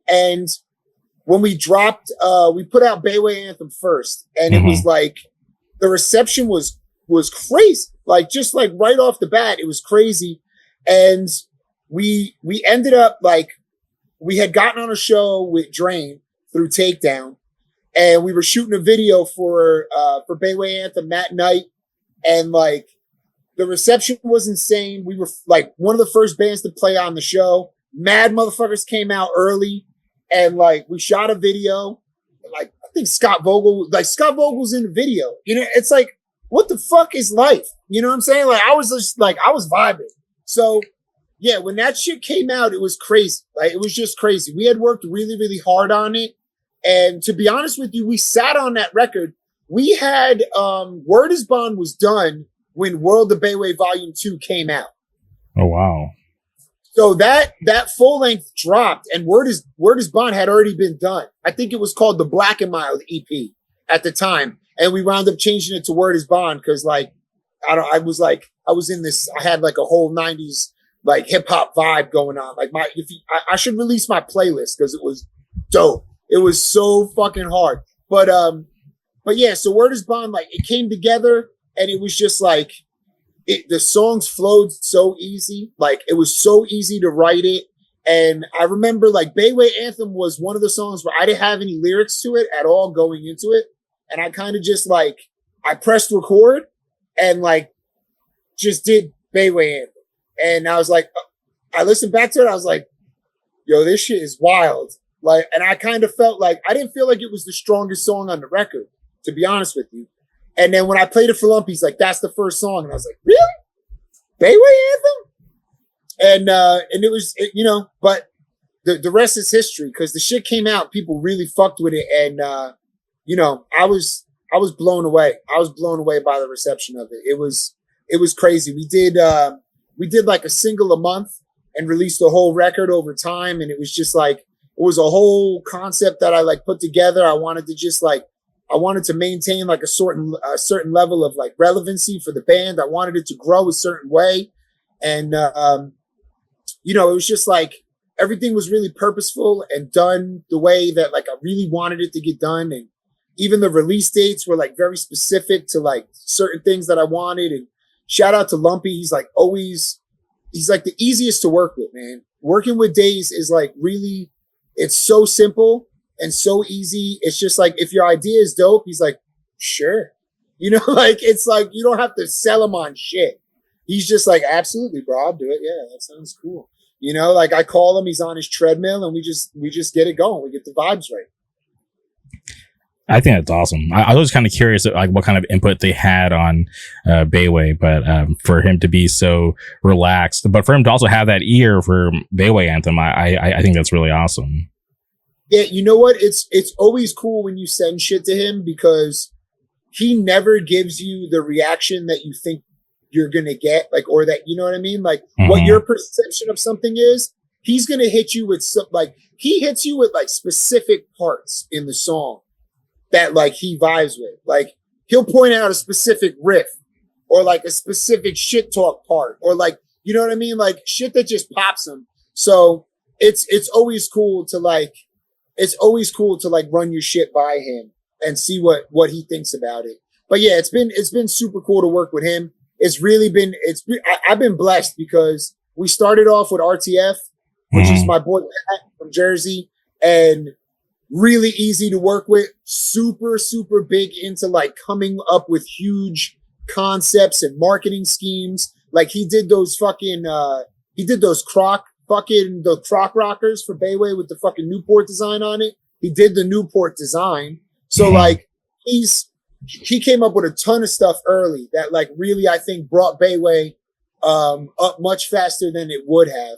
And when we dropped, we put out Bayway Anthem first, and it was like, the reception was crazy. Like just like right off the bat, it was crazy. And we ended up like, we had gotten on a show with Drain through Takedown, and we were shooting a video for Bayway Anthem that night. And like the reception was insane. We were like one of the first bands to play on the show. Mad motherfuckers came out early, and like we shot a video. Like think Scott Vogel's in the video. You know, it's like, what the fuck is life? You know what I'm saying? Like, I was just like, I was vibing. So yeah, when that shit came out, it was crazy. Like, it was just crazy. We had worked really, really hard on it. And to be honest with you, we sat on that record. We had Word is Bond was done when World of Bayway Volume 2 came out. Oh wow. So that full length dropped, and Word is Bond had already been done. I think it was called the Black and Mild EP at the time, and we wound up changing it to Word is Bond because like I had like a whole '90s like hip hop vibe going on. Like I should release my playlist because it was dope. It was so fucking hard. But yeah, so Word is Bond, like it came together, and it was just like. The songs flowed so easy. Like, it was so easy to write it. And I remember, like, Bayway Anthem was one of the songs where I didn't have any lyrics to it at all going into it. And I kind of just, like, I pressed record and, like, just did Bayway Anthem. And I was like, I listened back to it. I was like, yo, this shit is wild. Like, and I kind of felt like, I didn't feel like it was the strongest song on the record, to be honest with you. And then when I played it for Lumpy, he's like, that's the first song. And I was like, really? Bayway Anthem? And it was, you know, but the rest is history because the shit came out. People really fucked with it. And, you know, I was blown away. I was blown away by the reception of it. It was crazy. We did like a single a month and released the whole record over time. And it was just like, it was a whole concept that I like put together. I wanted to maintain like a certain level of like relevancy for the band. I wanted it to grow a certain way. And, you know, it was just like, everything was really purposeful and done the way that like I really wanted it to get done. And even the release dates were like very specific to like certain things that I wanted. And shout out to Lumpy. He's like the easiest to work with, man. Working with Days is like really, it's so simple and so easy. It's just like, if your idea is dope, he's like, sure. You know, like, it's like, you don't have to sell him on shit. He's just like, absolutely, bro, I'll do it. Yeah, that sounds cool. You know, like I call him, he's on his treadmill and we just get it going. We get the vibes right. I think that's awesome. I was kind of curious like what kind of input they had on Bayway, but for him to be so relaxed, but for him to also have that ear for Bayway Anthem, I think that's really awesome. Yeah, you know what? It's always cool when you send shit to him because he never gives you the reaction that you think you're going to get, like, or that, you know what I mean? Like what your perception of something is, he's going to hit you with some, like, he hits you with like specific parts in the song that like he vibes with. Like he'll point out a specific riff or like a specific shit talk part or like, you know what I mean? Like shit that just pops him. So it's always cool to like, run your shit by him and see what he thinks about it. But yeah, it's been super cool to work with him. I've been blessed because we started off with RTF, which is my boy from Jersey, and really easy to work with, super, super big into like coming up with huge concepts and marketing schemes. Like he did those croc rockers for Bayway with the fucking Newport design on it. He did the Newport design. So like he came up with a ton of stuff early that like really, I think brought Bayway up much faster than it would have.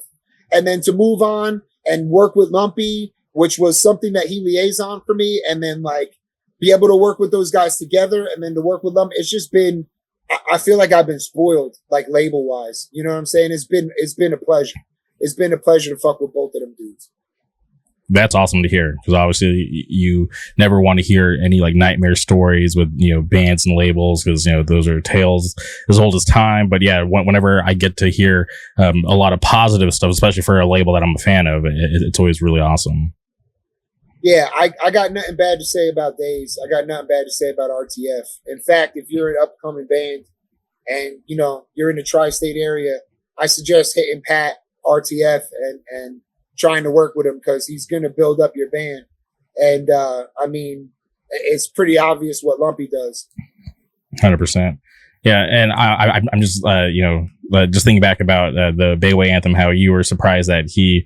And then to move on and work with Lumpy, which was something that he liaisoned for me. And then like be able to work with those guys together and then to work with them. It's just been, I feel like I've been spoiled, like label wise, you know what I'm saying? It's been a pleasure. It's been a pleasure to fuck with both of them dudes. That's awesome to hear because obviously you never want to hear any like nightmare stories with, you know, bands and labels because, you know, those are tales as old as time. But yeah, whenever I get to hear a lot of positive stuff, especially for a label that I'm a fan of, it's always really awesome. Yeah, I got nothing bad to say about Days. I got nothing bad to say about RTF. In fact, if you're an upcoming band and, you know, you're in the tri-state area, I suggest hitting Pat RTF and trying to work with him because he's going to build up your band. And I mean, it's pretty obvious what Lumpy does. 100%. Yeah, and I'm just you know, just thinking back about the Bayway anthem, how you were surprised that he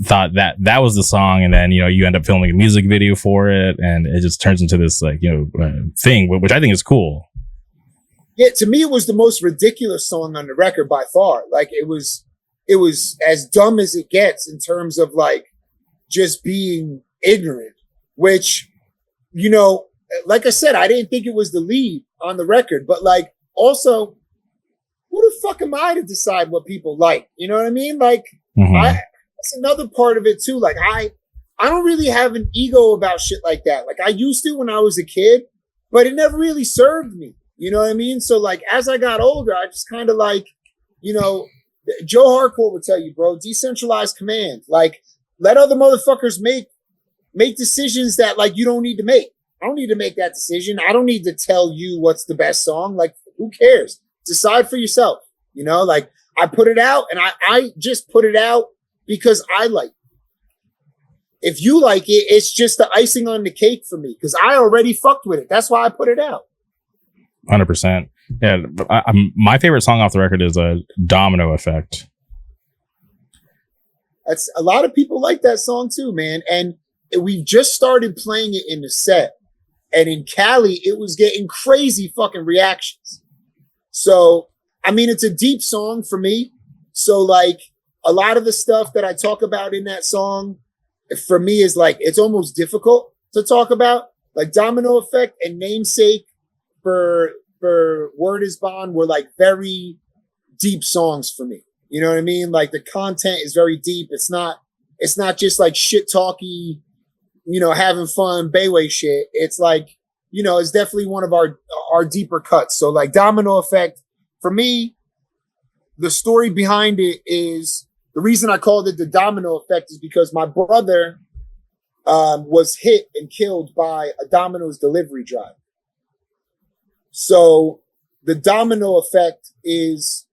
thought that that was the song, and then you end up filming a music video for it, and it just turns into this thing, which I think is cool. Yeah, to me, it was the most ridiculous song on the record by far. Like it was as dumb as it gets in terms of like just being ignorant, which, like I said, I didn't think it was the lead on the record, but like also, who the fuck am I to decide what people like? You know what I mean? Like that's another part of it too. Like I don't really have an ego about shit like that. Like I used to when I was a kid, but it never really served me. You know what I mean? So like as I got older, I just kind of like, Joe Harcourt would tell you, bro, decentralized command. Like let other motherfuckers make decisions that like you don't need to make. I don't need to make that decision. I don't need to tell you what's the best song. Like who cares? Decide for yourself. Like I put it out and I just put it out because I like it. If you like it, it's just the icing on the cake for me because I already fucked with it. That's why I put it out. 100%. Yeah, my favorite song off the record is a Domino Effect. That's a lot of people like that song too, man. And we just started playing it in the set, and in Cali, it was getting crazy fucking reactions. So, I mean, it's a deep song for me. So, like, a lot of the stuff that I talk about in that song, for me, is like it's almost difficult to talk about. Like Domino Effect and Namesake for Word Is Bond were like very deep songs for me. You know what I mean? Like the content is very deep. It's not just like shit talky, having fun Bayway shit. It's like, it's definitely one of our deeper cuts. So like Domino Effect, for me, the story behind it is the reason I called it the Domino Effect is because my brother was hit and killed by a Domino's delivery drive. So the domino effect is,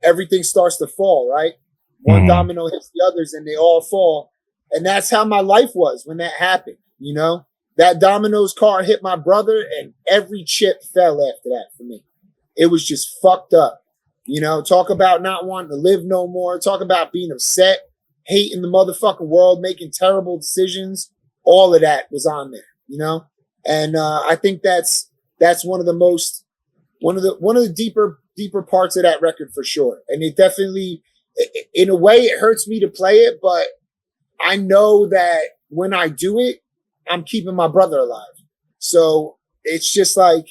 everything starts to fall, right? One domino hits the others and they all fall. And that's how my life was when that happened. That Domino's car hit my brother and every chip fell after that for me. It was just fucked up. Talk about not wanting to live no more. Talk about being upset, hating the motherfucking world, making terrible decisions. All of that was on there, And I think that's one of the deeper parts of that record for sure. And it definitely, in a way, it hurts me to play it, but I know that when I do it, I'm keeping my brother alive. So it's just like,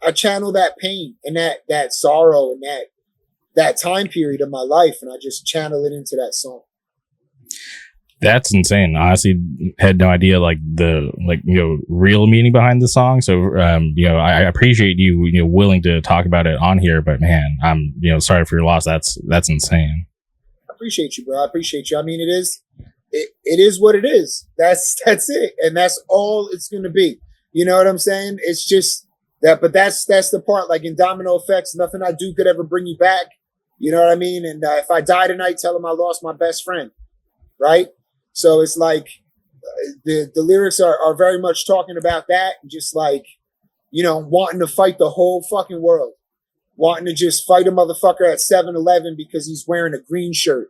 I channel that pain and that sorrow and that time period of my life, and I just channel it into that song. That's insane. Honestly, had no idea real meaning behind the song. So I appreciate you willing to talk about it on here. But man, I'm sorry for your loss. That's insane. I appreciate you, bro. I appreciate you. I mean, it is what it is. That's it, and that's all it's gonna be. You know what I'm saying? It's just that, but that's the part. Like in Domino Effects, nothing I do could ever bring you back. You know what I mean? And if I die tonight, tell them I lost my best friend. Right? So it's like the lyrics are very much talking about that, and just like, wanting to fight the whole fucking world, wanting to just fight a motherfucker at 7-Eleven because he's wearing a green shirt.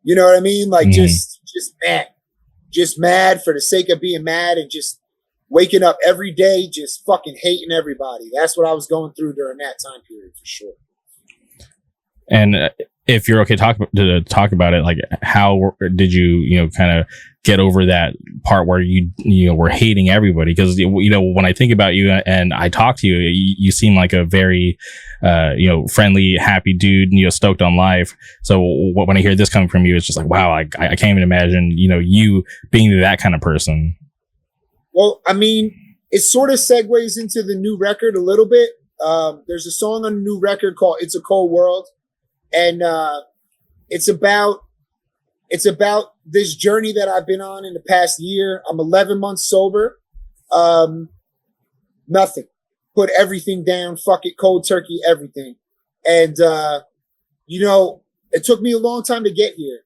You know what I mean? Like just mad for the sake of being mad, and just waking up every day, just fucking hating everybody. That's what I was going through during that time period for sure. And if you're okay talk about it, like how did you kind of get over that part where you were hating everybody? Because when I think about you and I talk to you, you seem like a very friendly, happy dude, stoked on life. So when I hear this coming from you, it's just like, wow, I can't even imagine you being that kind of person. Well, I mean, it sort of segues into the new record a little bit. There's a song on the new record called "It's a Cold World." And it's about this journey that I've been on in the past year. I'm 11 months sober. Nothing. Put everything down. Fuck it. Cold turkey. Everything. And it took me a long time to get here.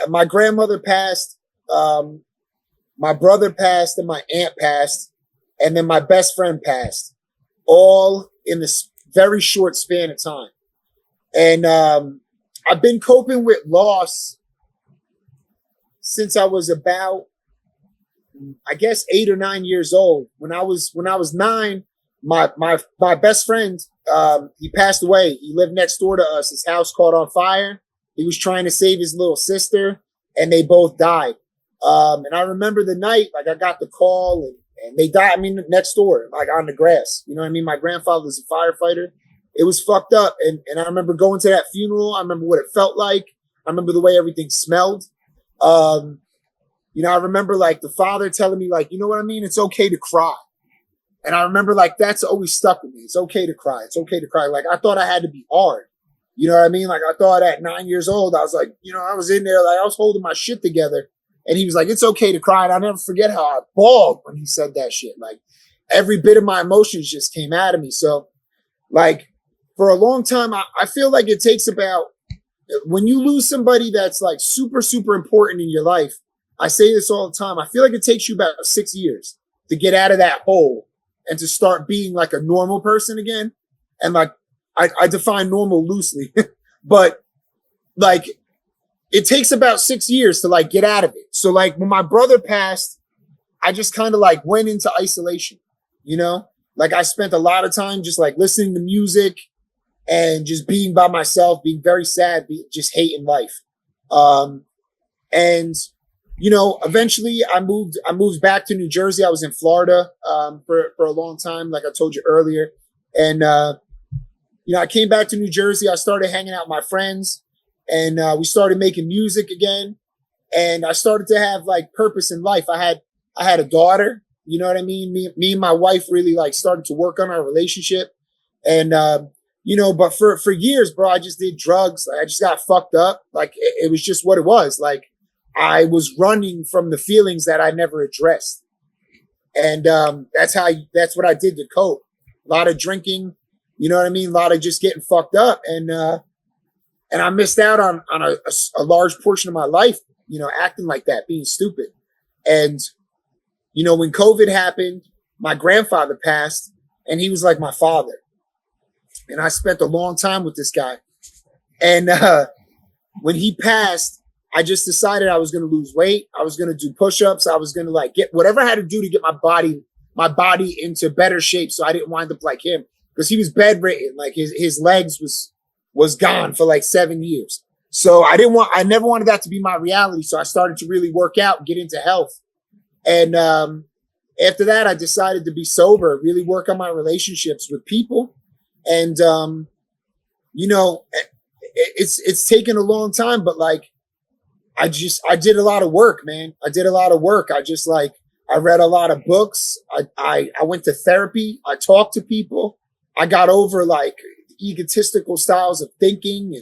My grandmother passed. My brother passed, and my aunt passed, and then my best friend passed. All in this very short span of time. And I've been coping with loss since I was about, I guess, 8 or 9 years old. When I was 9, my best friend, he passed away. He lived next door to us. His house caught on fire. He was trying to save his little sister, and they both died. And I remember the night, like I got the call, and they died. I mean, next door, like on the grass. You know what I mean? My grandfather was a firefighter. It was fucked up. And I remember going to that funeral. I remember what it felt like. I remember the way everything smelled. You know, I remember like the father telling me, like, you know what I mean? It's okay to cry. And I remember like that's always stuck with me. It's okay to cry. It's okay to cry. Like I thought I had to be hard. You know what I mean? Like I thought at 9 years old, I was like, you know, I was in there, like I was holding my shit together. And he was like, it's okay to cry. And I'll never forget how I bawled when he said that shit. Like every bit of my emotions just came out of me. So like for a long time, I feel like it takes about, when you lose somebody that's like super, super important in your life, I say this all the time. I feel like it takes you about 6 years to get out of that hole and to start being like a normal person again. And like, I define normal loosely, but like it takes about 6 years to like get out of it. So like when my brother passed, I just kind of like went into isolation, you know, like I spent a lot of time just like listening to music and just being by myself, being very sad, just hating life. And you know, eventually I moved back to New Jersey. I was in Florida for a long time, like I told you earlier. And you know, I came back to New Jersey. I started hanging out with my friends, and we started making music again. And I started to have like purpose in life. I had a daughter, you know what I mean? Me and my wife really like started to work on our relationship. And you know, but for years, bro, I just did drugs. I just got fucked up. Like it was just what it was. Like I was running from the feelings that I never addressed. And that's what I did to cope. A lot of drinking, you know what I mean? A lot of just getting fucked up. And I missed out on a large portion of my life, you know, acting like that, being stupid. And, you know, when COVID happened, my grandfather passed, and he was like my father. And I spent a long time with this guy. And when he passed, I just decided I was going to lose weight. I was going to do push-ups. I was going to like get whatever I had to do to get my body into better shape, so I didn't wind up like him, because he was bedridden. Like his legs was gone for like 7 years. So I never wanted that to be my reality. So I started to really work out and get into health. And after that, I decided to be sober, really work on my relationships with people. And you know, it's taken a long time, but like I did a lot of work, man. I did a lot of work. I read a lot of books. I went to therapy. I talked to people. I got over like egotistical styles of thinking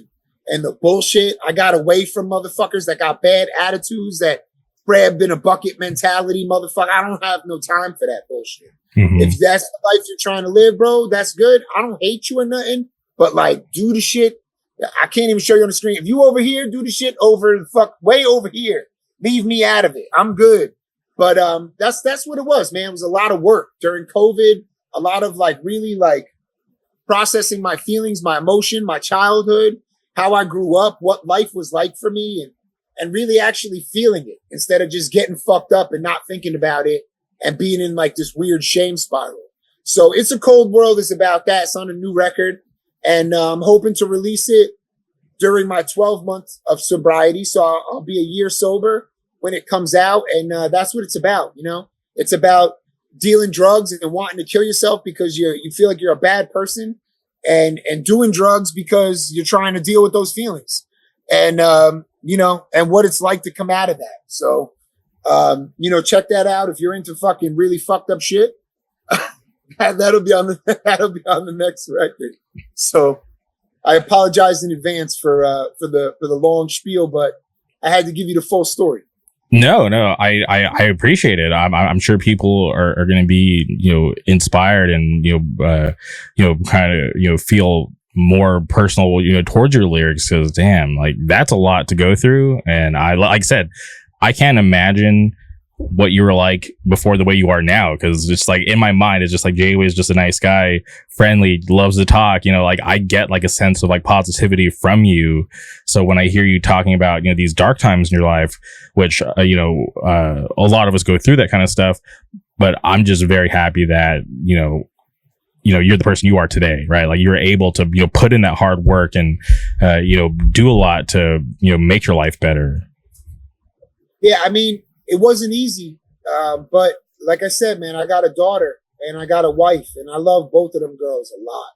and the bullshit. I got away from motherfuckers that got bad attitudes, that grabbed in a bucket mentality, motherfucker. I don't have no time for that bullshit. Mm-hmm. If that's the life you're trying to live, bro, that's good. I don't hate you or nothing, but like do the shit. I can't even show you on the screen. If you over here, do the shit over way over here. Leave me out of it. I'm good. But that's what it was, man. It was a lot of work during COVID, a lot of like really like processing my feelings, my emotion, my childhood, how I grew up, what life was like for me, and really actually feeling it instead of just getting fucked up and not thinking about it and being in like this weird shame spiral. So It's a Cold World is about that. It's on a new record, and I'm hoping to release it during my 12 months of sobriety. So I'll be a year sober when it comes out. And that's what it's about. You know, it's about dealing drugs and wanting to kill yourself because you feel like you're a bad person, and doing drugs because you're trying to deal with those feelings, and, you know, and what it's like to come out of that. So, you know, check that out. If you're into fucking really fucked up shit, that'll be on the next record. So I apologize in advance for the long spiel, but I had to give you the full story. No, I appreciate it. I'm sure people are going to be, you know, inspired and, kind of, feel more personal, you know, towards your lyrics, because damn, like that's a lot to go through. And like I said, I can't imagine what you were like before the way you are now. Cause just like in my mind, it's just like Bayway is just a nice guy, friendly, loves to talk, you know, like I get like a sense of like positivity from you. So when I hear you talking about, you know, these dark times in your life, which, a lot of us go through that kind of stuff, but I'm just very happy that, you're the person you are today, right? Like you're able to, put in that hard work and, do a lot to, make your life better. Yeah. I mean, it wasn't easy. But like I said, man, I got a daughter and I got a wife and I love both of them girls a lot.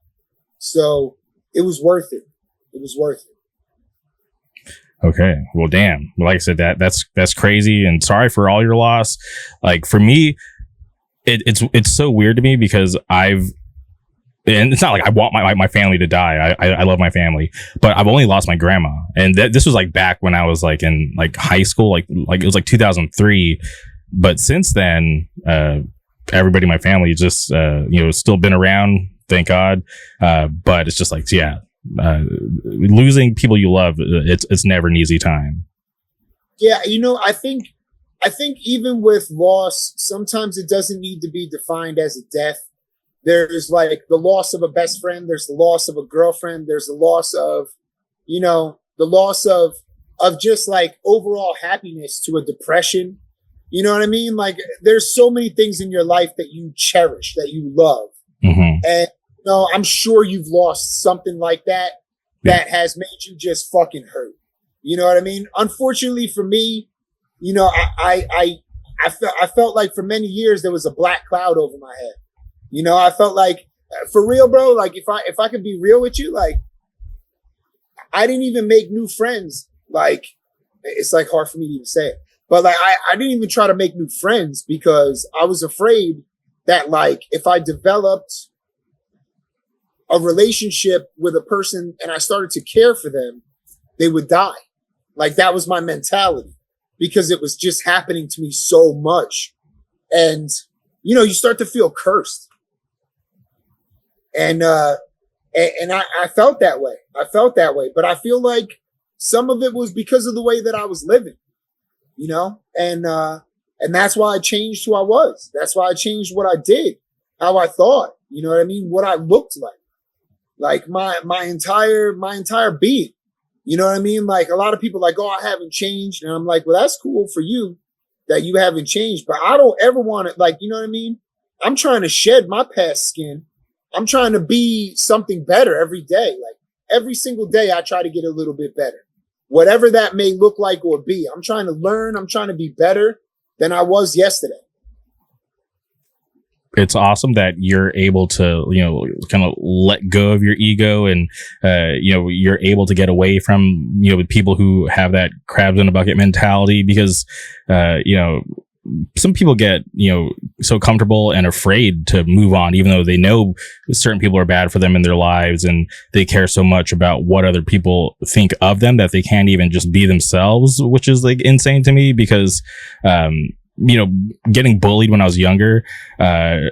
So it was worth it. It was worth it. Okay. Well, damn. Like I said, that's crazy, and sorry for all your loss. Like for me, it's so weird to me because and it's not like I want my family to die. I love my family, but I've only lost my grandma. And this was like back when I was like in like high school, like it was like 2003. But since then, everybody in my family just, still been around, thank God. But it's just like, yeah, losing people you love, it's never an easy time. Yeah. I think even with loss, sometimes it doesn't need to be defined as a death. There's like the loss of a best friend. There's the loss of a girlfriend. There's the loss of, the loss of just like overall happiness to a depression. You know what I mean? Like there's so many things in your life that you cherish, that you love. Mm-hmm. And I'm sure you've lost something like that has made you just fucking hurt. You know what I mean? Unfortunately for me, I felt like for many years there was a black cloud over my head. I felt like, for real, bro, like if I could be real with you, like I didn't even make new friends. Like it's like hard for me to even say it, but like I didn't even try to make new friends because I was afraid that like if I developed a relationship with a person and I started to care for them, they would die. Like that was my mentality because it was just happening to me so much. And, you start to feel cursed. And I felt that way. But I feel like some of it was because of the way that I was living, and that's why I changed who I was. That's why I changed what I did, how I thought, you know what I mean? What I looked like my entire being, you know what I mean? Like a lot of people like, oh, I haven't changed. And I'm like, well, that's cool for you that you haven't changed, but I don't ever want it. Like, you know what I mean? I'm trying to shed my past skin. I'm trying to be something better every day. Like every single day, I try to get a little bit better, whatever that may look like or be. I'm trying to learn. I'm trying to be better than I was yesterday. It's awesome that you're able to, kind of let go of your ego and, you're able to get away from, people who have that crabs in a bucket mentality because, some people get, so comfortable and afraid to move on, even though they know certain people are bad for them in their lives and they care so much about what other people think of them that they can't even just be themselves, which is like insane to me because, getting bullied when I was younger, I'm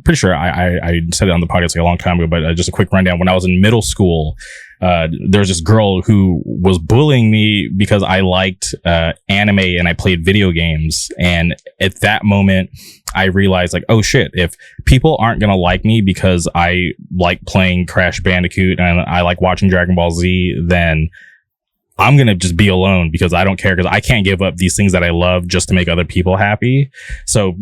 pretty sure I said it on the podcast like a long time ago, but just a quick rundown. When I was in middle school, there was this girl who was bullying me because I liked anime and I played video games. And at that moment, I realized like, oh shit, if people aren't going to like me because I like playing Crash Bandicoot and I like watching Dragon Ball Z, then I'm going to just be alone because I don't care because I can't give up these things that I love just to make other people happy. So,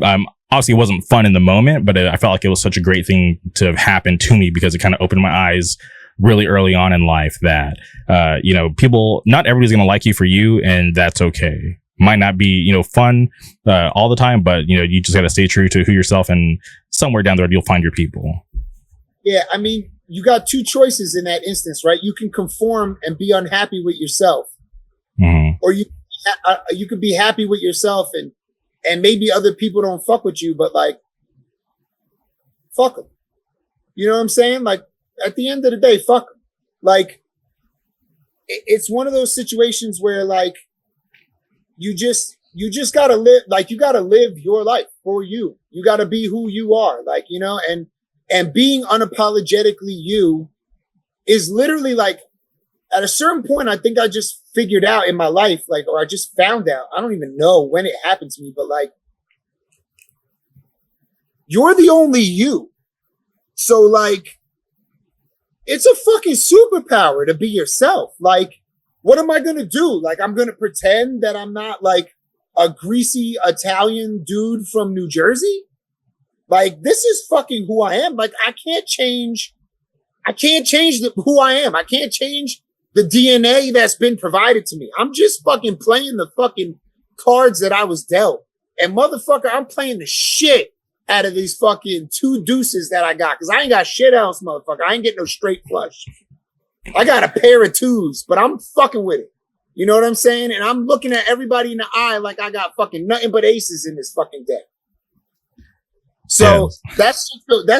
obviously it wasn't fun in the moment, but I felt like it was such a great thing to have happened to me because it kind of opened my eyes really early on in life that, people, not everybody's going to like you for you, and that's okay. Might not be, fun, all the time, but, you just got to stay true to who yourself, and somewhere down the road, you'll find your people. Yeah. I mean, you got two choices in that instance, right? You can conform and be unhappy with yourself, or you could be happy with yourself and maybe other people don't fuck with you, but like, fuck them. You know what I'm saying? Like at the end of the day, fuck them. Like it's one of those situations where like, you just gotta live, like you gotta live your life for you. You gotta be who you are, like, and being unapologetically you is literally like, at a certain point, I think I just figured out in my life, like, or I just found out, I don't even know when it happened to me, but like, you're the only you. So like, it's a fucking superpower to be yourself. Like, what am I going to do? Like, I'm going to pretend that I'm not like a greasy Italian dude from New Jersey. Like, this is fucking who I am. Like, I can't change who I am. I can't change the DNA that's been provided to me. I'm just fucking playing the fucking cards that I was dealt. And motherfucker, I'm playing the shit out of these fucking 2 deuces that I got. Cause I ain't got shit else, motherfucker. I ain't getting no straight flush. I got a pair of 2s, but I'm fucking with it. You know what I'm saying? And I'm looking at everybody in the eye like I got fucking nothing but aces in this fucking deck. So that's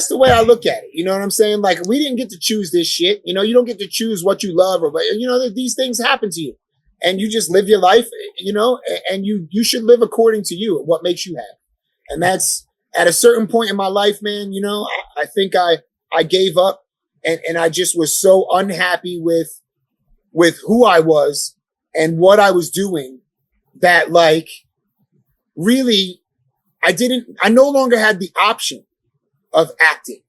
the way I look at it. You know what I'm saying? Like, we didn't get to choose this shit. You know, you don't get to choose what you love, or, you know, these things happen to you, and you just live your life, you know, and you should live according to you, what makes you happy. And that's at a certain point in my life, man, you know, I think I gave up, and I just was so unhappy with who I was and what I was doing that, like, really, I no longer had the option of acting.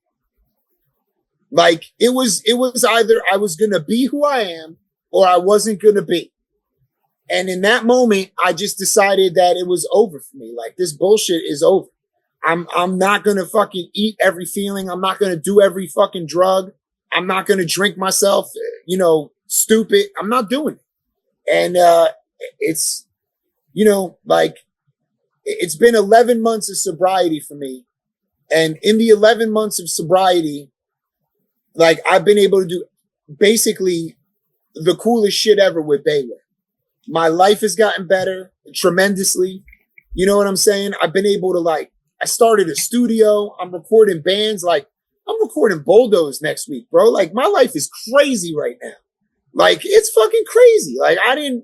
Like, it was either I was going to be who I am or I wasn't going to be. And in that moment, I just decided that it was over for me. Like, this bullshit is over. I'm not going to fucking eat every feeling. I'm not going to do every fucking drug. I'm not going to drink myself, you know, stupid. I'm not doing it. And, it's, you know, like, it's been 11 months of sobriety for me. And in the 11 months of sobriety, like, I've been able to do basically the coolest shit ever with Bayway. My life has gotten better tremendously. You know what I'm saying? I've been able to, like, I started a studio. I'm recording bands. Like, I'm recording Bulldoze next week, bro. Like, my life is crazy right now. Like, it's fucking crazy. Like, if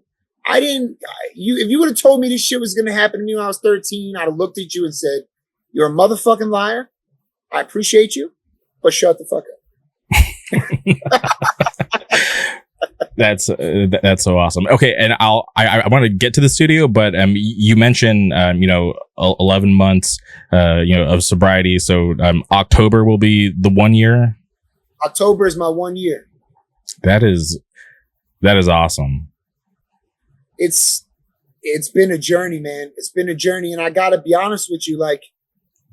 you would have told me this shit was going to happen to me when I was 13, I'd have looked at you and said, you're a motherfucking liar. I appreciate you, but shut the fuck up. That's so awesome. Okay. And I want to get to the studio, but, you mentioned, you know, 11 months, you know, of sobriety. So, October will be the 1 year. October is my 1 year. That is awesome. It's been a journey, man. It's been a journey. And I got to be honest with you. Like,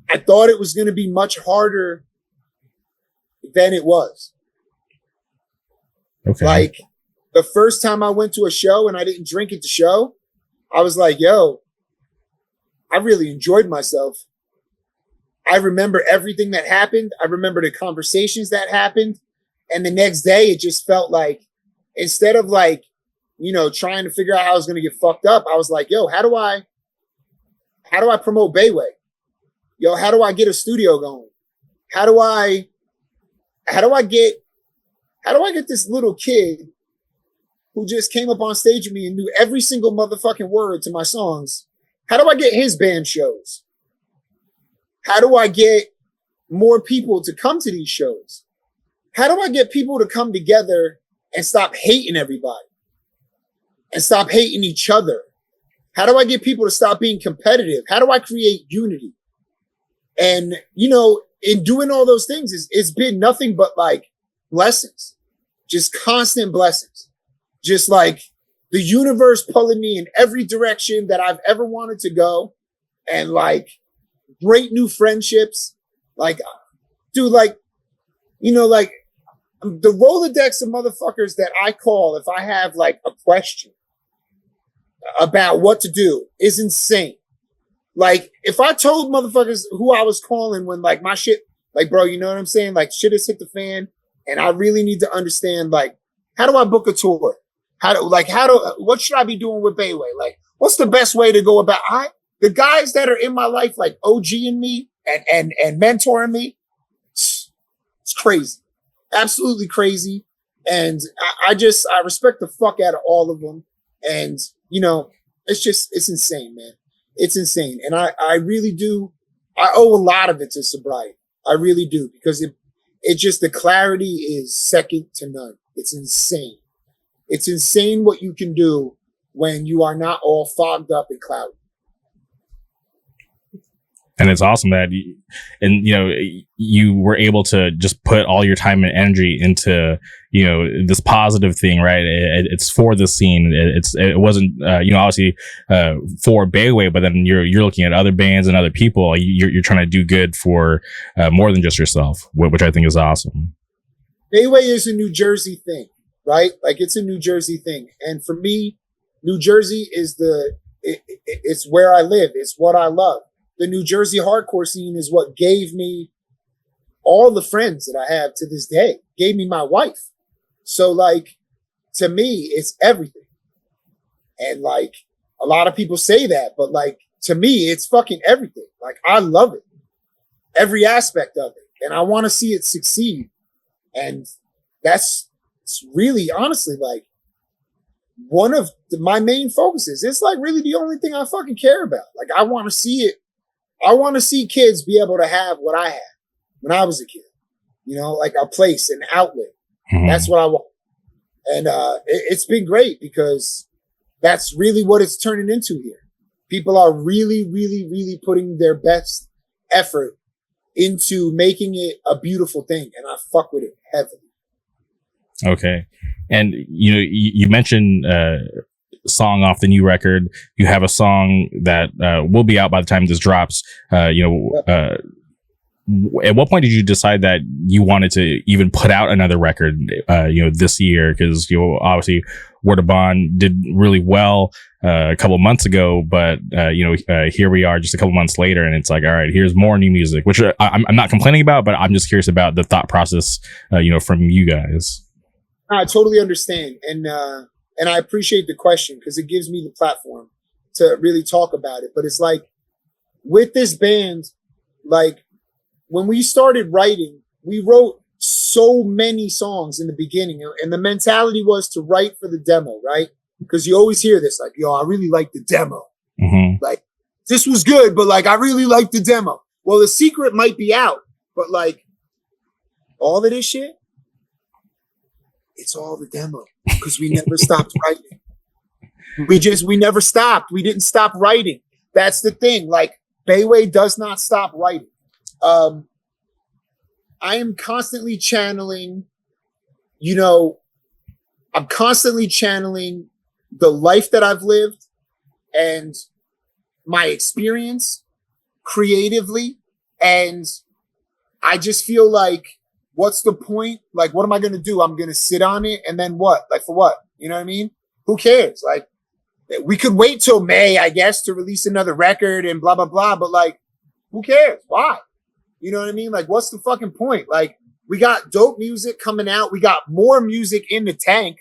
I thought it was going to be much harder than it was. Okay. Like, the first time I went to a show and I didn't drink at the show, I was like, yo, I really enjoyed myself. I remember everything that happened. I remember the conversations that happened. And the next day, it just felt like, instead of like, you know, trying to figure out how I was going to get fucked up, I was like, yo, how do I promote Bayway? Yo, how do I get a studio going? How do I get this little kid who just came up on stage with me and knew every single motherfucking word to my songs? How do I get his band shows? How do I get more people to come to these shows? How do I get people to come together and stop hating everybody and stop hating each other? How do I get people to stop being competitive? How do I create unity? And, you know, in doing all those things, it's been nothing but like blessings, just constant blessings. Just like the universe pulling me in every direction that I've ever wanted to go, and like great new friendships. Like, dude, like, you know, like the Rolodex of motherfuckers that I call if I have like a question about what to do is insane. Like, if I told motherfuckers who I was calling when like my shit, like, bro, you know what I'm saying? Like, shit has hit the fan and I really need to understand, like, how do I book a tour? What should I be doing with Bayway? Like, what's the best way to go about the guys that are in my life, like OGing me and mentoring me? It's crazy. Absolutely crazy. And I respect the fuck out of all of them. And, you know, it's insane, man. It's insane. And I really do. I owe a lot of it to sobriety. I really do, because it just, the clarity is second to none. It's insane. It's insane what you can do when you are not all fogged up and cloudy. And it's awesome that you were able to just put all your time and energy into, this positive thing, right? It's for the scene. It wasn't, obviously, for Bayway, but then you're looking at other bands and other people. You're trying to do good for, more than just yourself, which I think is awesome. Bayway is a New Jersey thing, right? Like, it's a New Jersey thing. And for me, New Jersey is it's where I live. It's what I love. The New Jersey hardcore scene is what gave me all the friends that I have to this day, gave me my wife. So, like, to me, it's everything. And, like, a lot of people say that, but, like, to me, it's fucking everything. Like, I love it. Every aspect of it. And I want to see it succeed. And it's really, honestly, like, one of my main focuses. It's, like, really the only thing I fucking care about. Like, I want to see it. I want to see kids be able to have what I had when I was a kid, like a place, an outlet. Mm-hmm. That's what I want. And it's been great because that's really what it's turning into here. People are really, really, really putting their best effort into making it a beautiful thing. And I fuck with it heavily. Okay. And, you mentioned, song off the new record. You have a song that will be out by the time this drops. At what point did you decide that you wanted to even put out another record this year? Because obviously Word of Bond did really well a couple of months ago, but here we are just a couple months later, and it's like, all right, here's more new music, which I'm not complaining about, but I'm just curious about the thought process from you guys. I totally understand, and I appreciate the question because it gives me the platform to really talk about it. But it's like, with this band, like, when we started writing, we wrote so many songs in the beginning. And the mentality was to write for the demo, right? Because you always hear this, like, yo, I really like the demo. Mm-hmm. Like, this was good, but, like, I really like the demo. Well, the secret might be out, but, like, all of this shit, it's all the demo. Because we never stopped writing. We never stopped. We didn't stop writing. That's the thing. Like, Bayway does not stop writing. I am constantly channeling, I'm constantly channeling the life that I've lived and my experience creatively. And I just feel like, what's the point? Like, what am I going to do? I'm going to sit on it. And then what? Like, for what? You know what I mean? Who cares? Like, we could wait till May, I guess, to release another record and blah, blah, blah. But, like, who cares? Why? You know what I mean? Like, what's the fucking point? Like, we got dope music coming out. We got more music in the tank.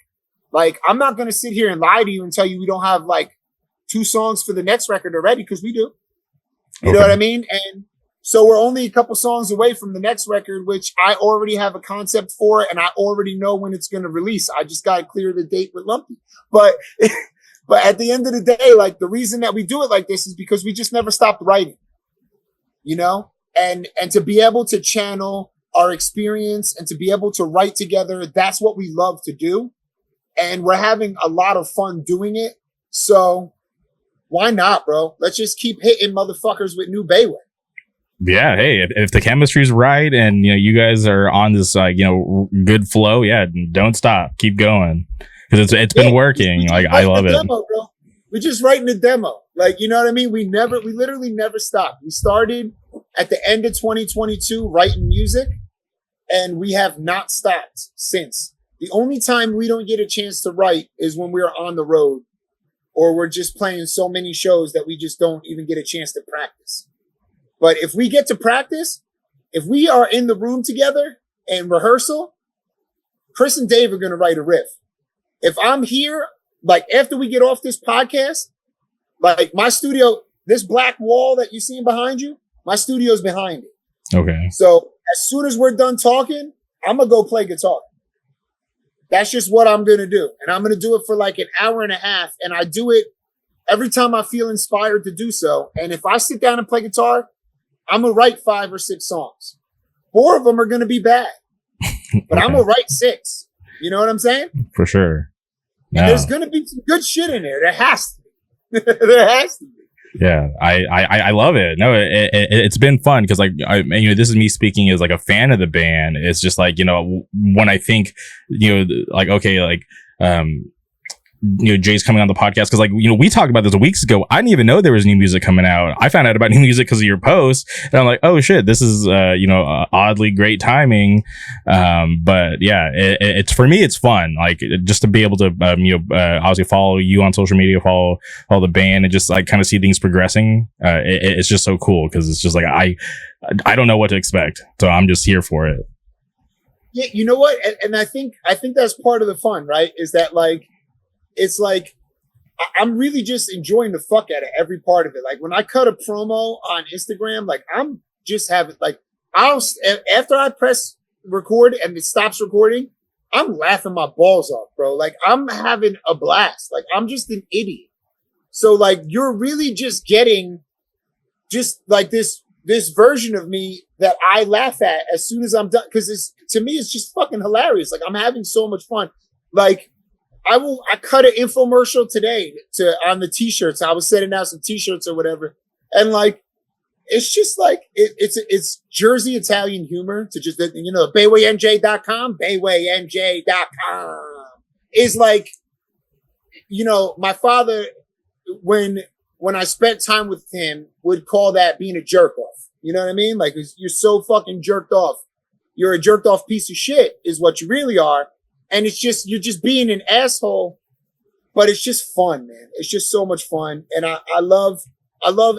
Like, I'm not going to sit here and lie to you and tell you we don't have, like, 2 songs for the next record already, because we do. You know what I mean? And so we're only a couple songs away from the next record, which I already have a concept for, and I already know when it's going to release. I just got to clear the date with Lumpy. But at the end of the day, like, the reason that we do it like this is because we just never stopped writing, and to be able to channel our experience and to be able to write together, that's what we love to do. And we're having a lot of fun doing it. So why not, bro? Let's just keep hitting motherfuckers with new Bayway. Yeah, hey, if the chemistry's right and you guys are on this good flow, don't stop, keep going, because it's been working. Like, I love it. Demo, bro. We're just writing the demo, like, you know what I mean. We literally never stopped. We started at the end of 2022 writing music, and we have not stopped since. The only time we don't get a chance to write is when we're on the road, or we're just playing so many shows that we just don't even get a chance to practice. But if we get to practice, if we are in the room together and rehearsal, Chris and Dave are going to write a riff. If I'm here, like, after we get off this podcast, like, my studio, this black wall that you're seeing behind you, my studio's behind it. Okay. So as soon as we're done talking, I'm going to go play guitar. That's just what I'm going to do. And I'm going to do it for like an hour and a half. And I do it every time I feel inspired to do so. And if I sit down and play guitar, I'm going to write 5 or 6 songs. 4 of them are going to be bad, but I'm going to write 6. You know what I'm saying? For sure. And there's gonna be some good shit in there. There has to be. There has to be. Yeah, I love it. No, it's been fun because like this is me speaking as like a fan of the band. It's just like, when I think, like, okay, like Jay's coming on the podcast because, like, we talked about this weeks ago. I didn't even know there was new music coming out. I found out about new music because of your post, and I'm like, oh shit, this is oddly great timing. But yeah, it's for me, it's fun. Like, just to be able to obviously follow you on social media, follow the band, and just like kind of see things progressing. It's just so cool because it's just like I don't know what to expect, so I'm just here for it. Yeah, you know what? And I think that's part of the fun, right? Is that like. It's like, I'm really just enjoying the fuck out of every part of it. Like when I cut a promo on Instagram, like I'm just having like, after I press record and it stops recording, I'm laughing my balls off, bro. Like I'm having a blast. Like I'm just an idiot. So like, you're really just getting just like this version of me that I laugh at as soon as I'm done. Cause to me, it's just fucking hilarious. Like I'm having so much fun. Like, I cut an infomercial today on the t-shirts. I was sending out some t-shirts or whatever. And like, it's just like, it's Jersey Italian humor to just, BaywayNJ.com, BaywayNJ.com is like, my father, when I spent time with him would call that being a jerk off. You know what I mean? Like you're so fucking jerked off. You're a jerked off piece of shit is what you really are. And it's just, you're just being an asshole, but it's just fun, man. It's just so much fun. And I love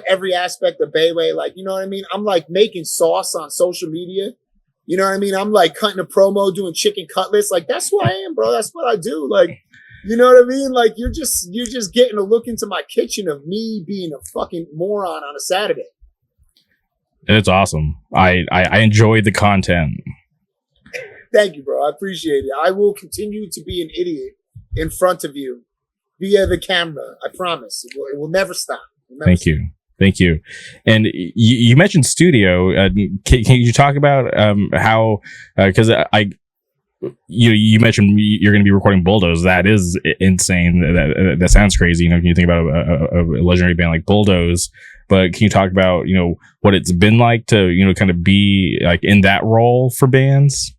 every aspect of Bayway. Like, you know what I mean? I'm like making sauce on social media. You know what I mean? I'm like cutting a promo, doing chicken cutlets. Like, that's who I am, bro. That's what I do. Like, you know what I mean? Like, you're just getting a look into my kitchen of me being a fucking moron on a Saturday. It's awesome. I enjoyed the content. Thank you, bro. I appreciate it. I will continue to be an idiot in front of you via the camera. I promise. It will never stop. Thank you. And you mentioned studio. Can you talk about how? Because you mentioned you're going to be recording Bulldoze. That is insane. That sounds crazy. Can you think about a legendary band like Bulldoze? But can you talk about what it's been like to kind of be like in that role for bands?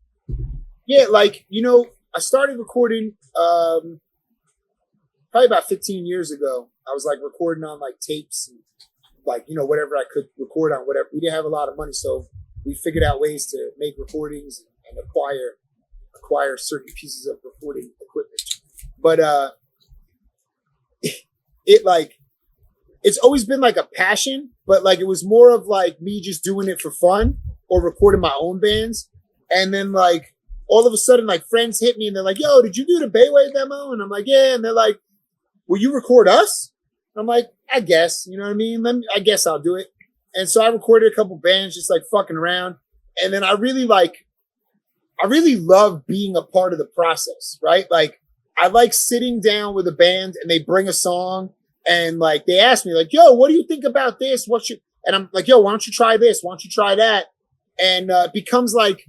Yeah, like, I started recording probably about 15 years ago. I was like recording on like tapes and like, whatever I could record on, whatever. We didn't have a lot of money, so we figured out ways to make recordings and acquire certain pieces of recording equipment. But it's always been like a passion, but like it was more of like me just doing it for fun or recording my own bands. And then like all of a sudden, like friends hit me and they're like, yo, did you do the Bayway demo? And I'm like, yeah. And they're like, will you record us? I'm like, I guess, you know what I mean? I guess I'll do it. And so I recorded a couple bands just like fucking around. And then I really love being a part of the process, right? Like I like sitting down with a band and they bring a song and like, they ask me like, yo, what do you think about this? And I'm like, yo, why don't you try this? Why don't you try that? And it becomes like,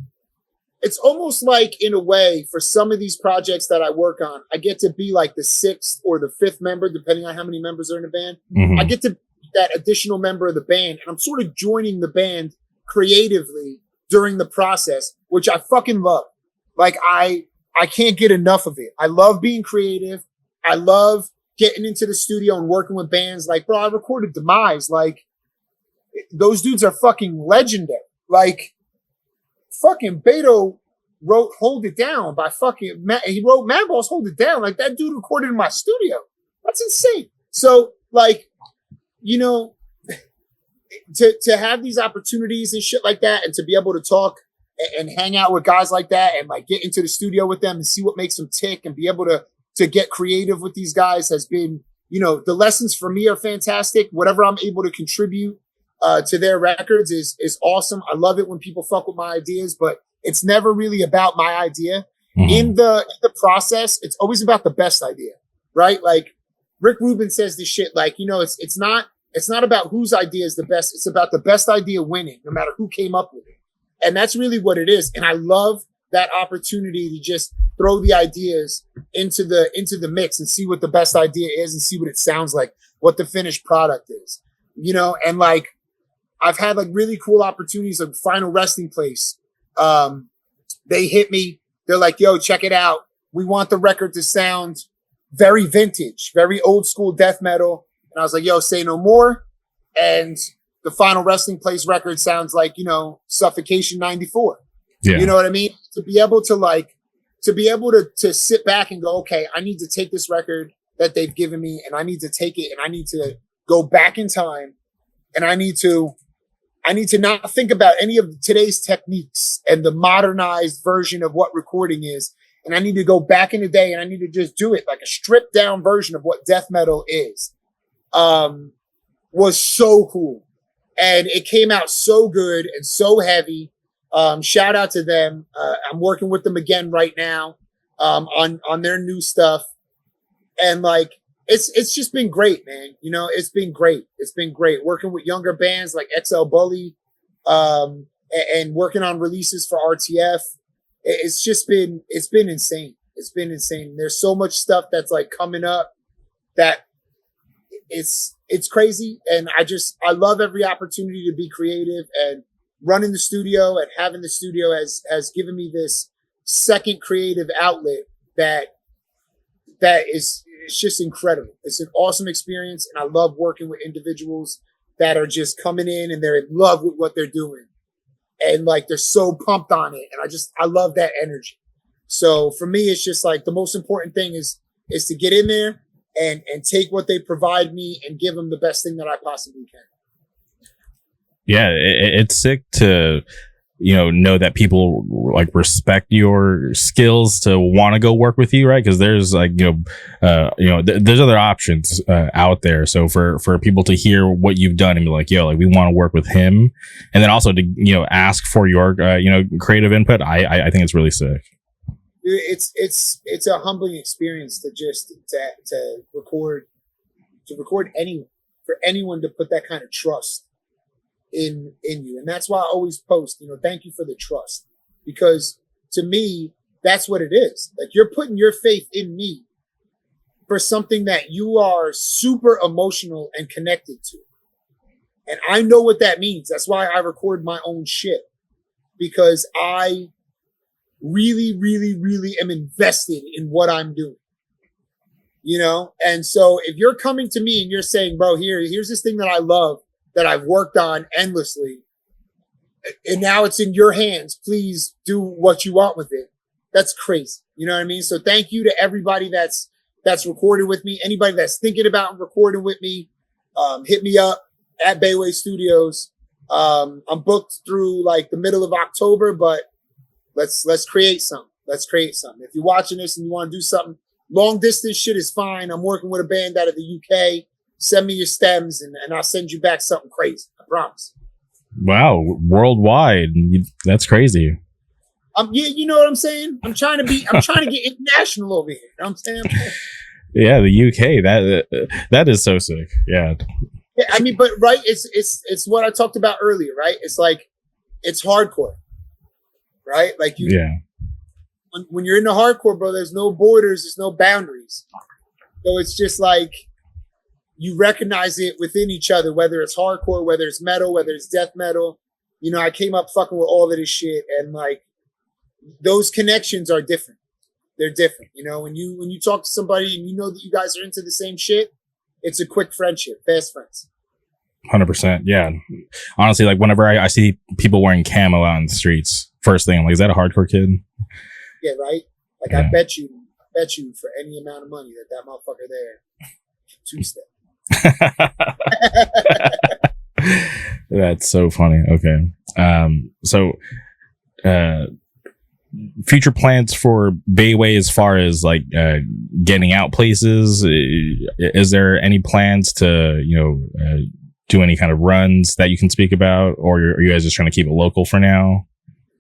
it's almost like in a way for some of these projects that I work on, I get to be like the sixth or the fifth member, depending on how many members are in the band. Mm-hmm. I get to be that additional member of the band. And I'm sort of joining the band creatively during the process, which I fucking love. Like I can't get enough of it. I love being creative. I love getting into the studio and working with bands. Like, bro, I recorded Demise. Like those dudes are fucking legendary. Like, fucking Beto wrote Hold It Down by fucking he wrote Madball's Hold It Down. Like that dude recorded in my studio. That's insane. So like, to have these opportunities and shit like that and to be able to talk and hang out with guys like that and like get into the studio with them and see what makes them tick and be able to get creative with these guys has been, the lessons for me are fantastic. Whatever I'm able to contribute to their records is awesome. I love it when people fuck with my ideas, but it's never really about my idea. Mm-hmm. In the process, it's always about the best idea, right? Like Rick Rubin says this shit, like, it's not about whose idea is the best. It's about the best idea winning, no matter who came up with it. And that's really what it is. And I love that opportunity to just throw the ideas into the mix and see what the best idea is and see what it sounds like, what the finished product is, you know. And like I've had like really cool opportunities, like Final Resting Place. They hit me. They're like, yo, check it out. We want the record to sound very vintage, very old school death metal. And I was like, yo, say no more. And the Final Resting Place record sounds like, you know, Suffocation 94. Yeah. You know what I mean? To be able to sit back and go, okay, I need to take this record that they've given me and I need to take it and I need to go back in time and I need to not think about any of today's techniques and the modernized version of what recording is. And I need to go back in the day and I need to just do it like a stripped down version of what death metal is. Was so cool. And it came out so good and so heavy. Shout out to them. I'm working with them again right now on their new stuff. And like, it's just been great, man. You know, it's been great. It's been great working with younger bands like XL Bully and working on releases for RTF. It's been insane. It's been insane. There's so much stuff that's like coming up that it's crazy. And I love every opportunity to be creative, and running the studio and having the studio has given me this second creative outlet that is, it's just incredible. It's an awesome experience. And I love working with individuals that are just coming in and they're in love with what they're doing. And like, they're so pumped on it. And I love that energy. So for me, it's just like the most important thing is to get in there and take what they provide me and give them the best thing that I possibly can. Yeah. It's sick to, you know that people like respect your skills to want to go work with you, right? Because there's like, there's other options out there. So for people to hear what you've done and be like, yo, like we want to work with him, and then also to, you know, ask for your, creative input. I think it's really sick. It's a humbling experience to just to record for anyone to put that kind of trust in you. And that's why I always post, you know, thank you for the trust, because to me, that's what it is. Like, you're putting your faith in me for something that you are super emotional and connected to. And I know what that means. That's why I record my own shit, because I really, really, really am invested in what I'm doing, you know? And so if you're coming to me and you're saying, bro, here's this thing that I love, that I've worked on endlessly, and now it's in your hands, please do what you want with it. That's crazy. You know what I mean? So thank you to everybody that's recorded with me. Anybody that's thinking about recording with me, hit me up at Bayway Studios. I'm booked through like the middle of October, but let's create something. Let's create something. If you're watching this and you want to do something, long distance shit is fine. I'm working with a band out of the UK. Send me your stems and I'll send you back something crazy. I promise. Wow. Worldwide. That's crazy. Yeah, you know what I'm saying? I'm trying to get international over here. You know what I'm saying? Yeah, the UK. That is so sick. Yeah. Yeah, I mean, but right, it's what I talked about earlier, right? It's like, it's hardcore. Right? Like when you're in the hardcore, bro, there's no borders, there's no boundaries. So it's just like, you recognize it within each other, whether it's hardcore, whether it's metal, whether it's death metal. You know, I came up fucking with all of this shit, and like, those connections are different. They're different. You know, when you talk to somebody and you know that you guys are into the same shit, it's a quick friendship, fast friends. 100%. Yeah. Honestly, like whenever I see people wearing camo out in the streets, first thing I'm like, is that a hardcore kid? Yeah, right. Like, yeah. I bet you for any amount of money that motherfucker there two-step. That's so funny. Okay. So future plans for Bayway as far as like getting out places, is there any plans to do any kind of runs that you can speak about, or are you guys just trying to keep it local for now?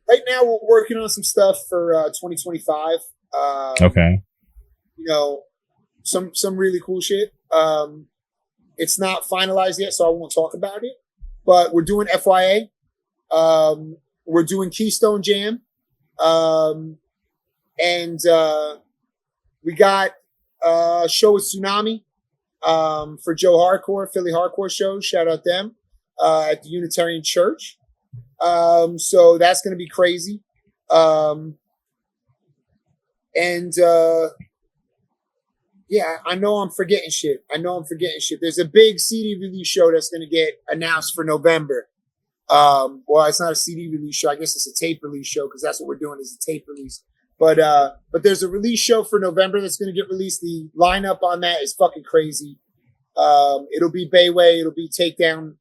Right now we're working on some stuff for 2025. Okay. You know, some really cool shit. It's not finalized yet, so I won't talk about it. But we're doing FYA. We're doing Keystone Jam And we got a show with Tsunami for Joe Hardcore, Philly Hardcore show. Shout out them at the Unitarian Church. So that's going to be crazy. And yeah, I know I'm forgetting shit. There's a big CD release show that's going to get announced for November. Well, it's not a CD release show. I guess it's a tape release show because that's what we're doing is a tape release. But there's a release show for November that's going to get released. The lineup on that is fucking crazy. It'll be Bayway. It'll be Takedown.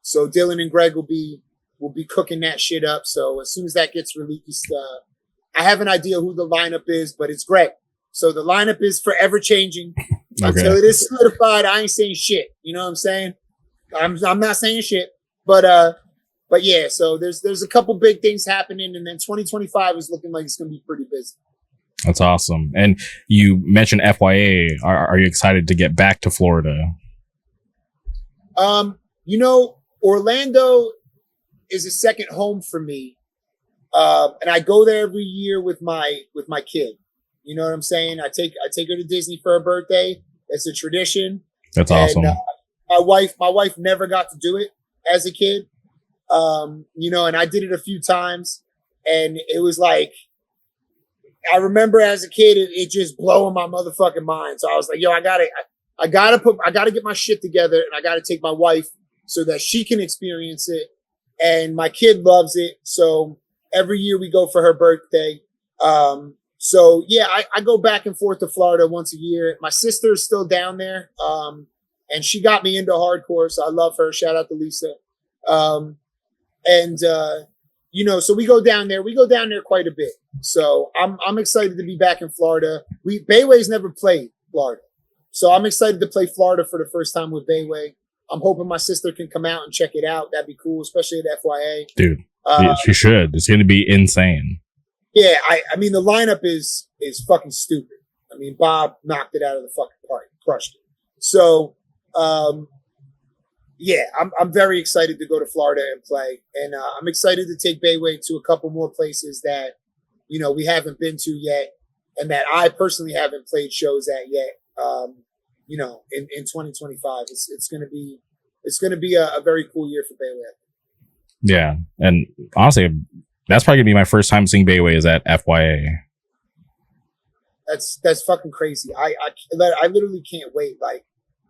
So Dylan and Greg will be cooking that shit up. So as soon as that gets released, I have an idea who the lineup is, but it's Greg. So the lineup is forever changing until it is solidified. I ain't saying shit. You know what I'm saying? I'm not saying shit. But yeah, so there's a couple big things happening, and then 2025 is looking like it's going to be pretty busy. That's awesome. And you mentioned FYA. Are you excited to get back to Florida? Orlando is a second home for me, and I go there every year with my kid. You know what I'm saying? I take her to Disney for her birthday. It's a tradition. That's awesome. And, my wife never got to do it as a kid, and I did it a few times, and it was like, I remember as a kid, it just blowing my motherfucking mind. So I was like, yo, I gotta get my shit together, and I gotta take my wife so that she can experience it. And my kid loves it. So every year we go for her birthday. So yeah, I go back and forth to Florida once a year. My sister is still down there. And she got me into hardcore, so I love her. Shout out to Lisa. So we go down there. We go down there quite a bit. So I'm excited to be back in Florida. Bayway's never played Florida, so I'm excited to play Florida for the first time with Bayway. I'm hoping my sister can come out and check it out. That'd be cool, especially at FYA. Dude, she should. It's going to be insane. Yeah, I mean the lineup is fucking stupid. I mean Bob knocked it out of the fucking park, crushed it. So. Yeah, I'm very excited to go to Florida and play, and I'm excited to take Bayway to a couple more places that we haven't been to yet, and that I personally haven't played shows at yet. In 2025, it's gonna be a very cool year for Bayway. Yeah, and honestly, that's probably gonna be my first time seeing Bayway is at FYA. That's fucking crazy. I literally can't wait. Like.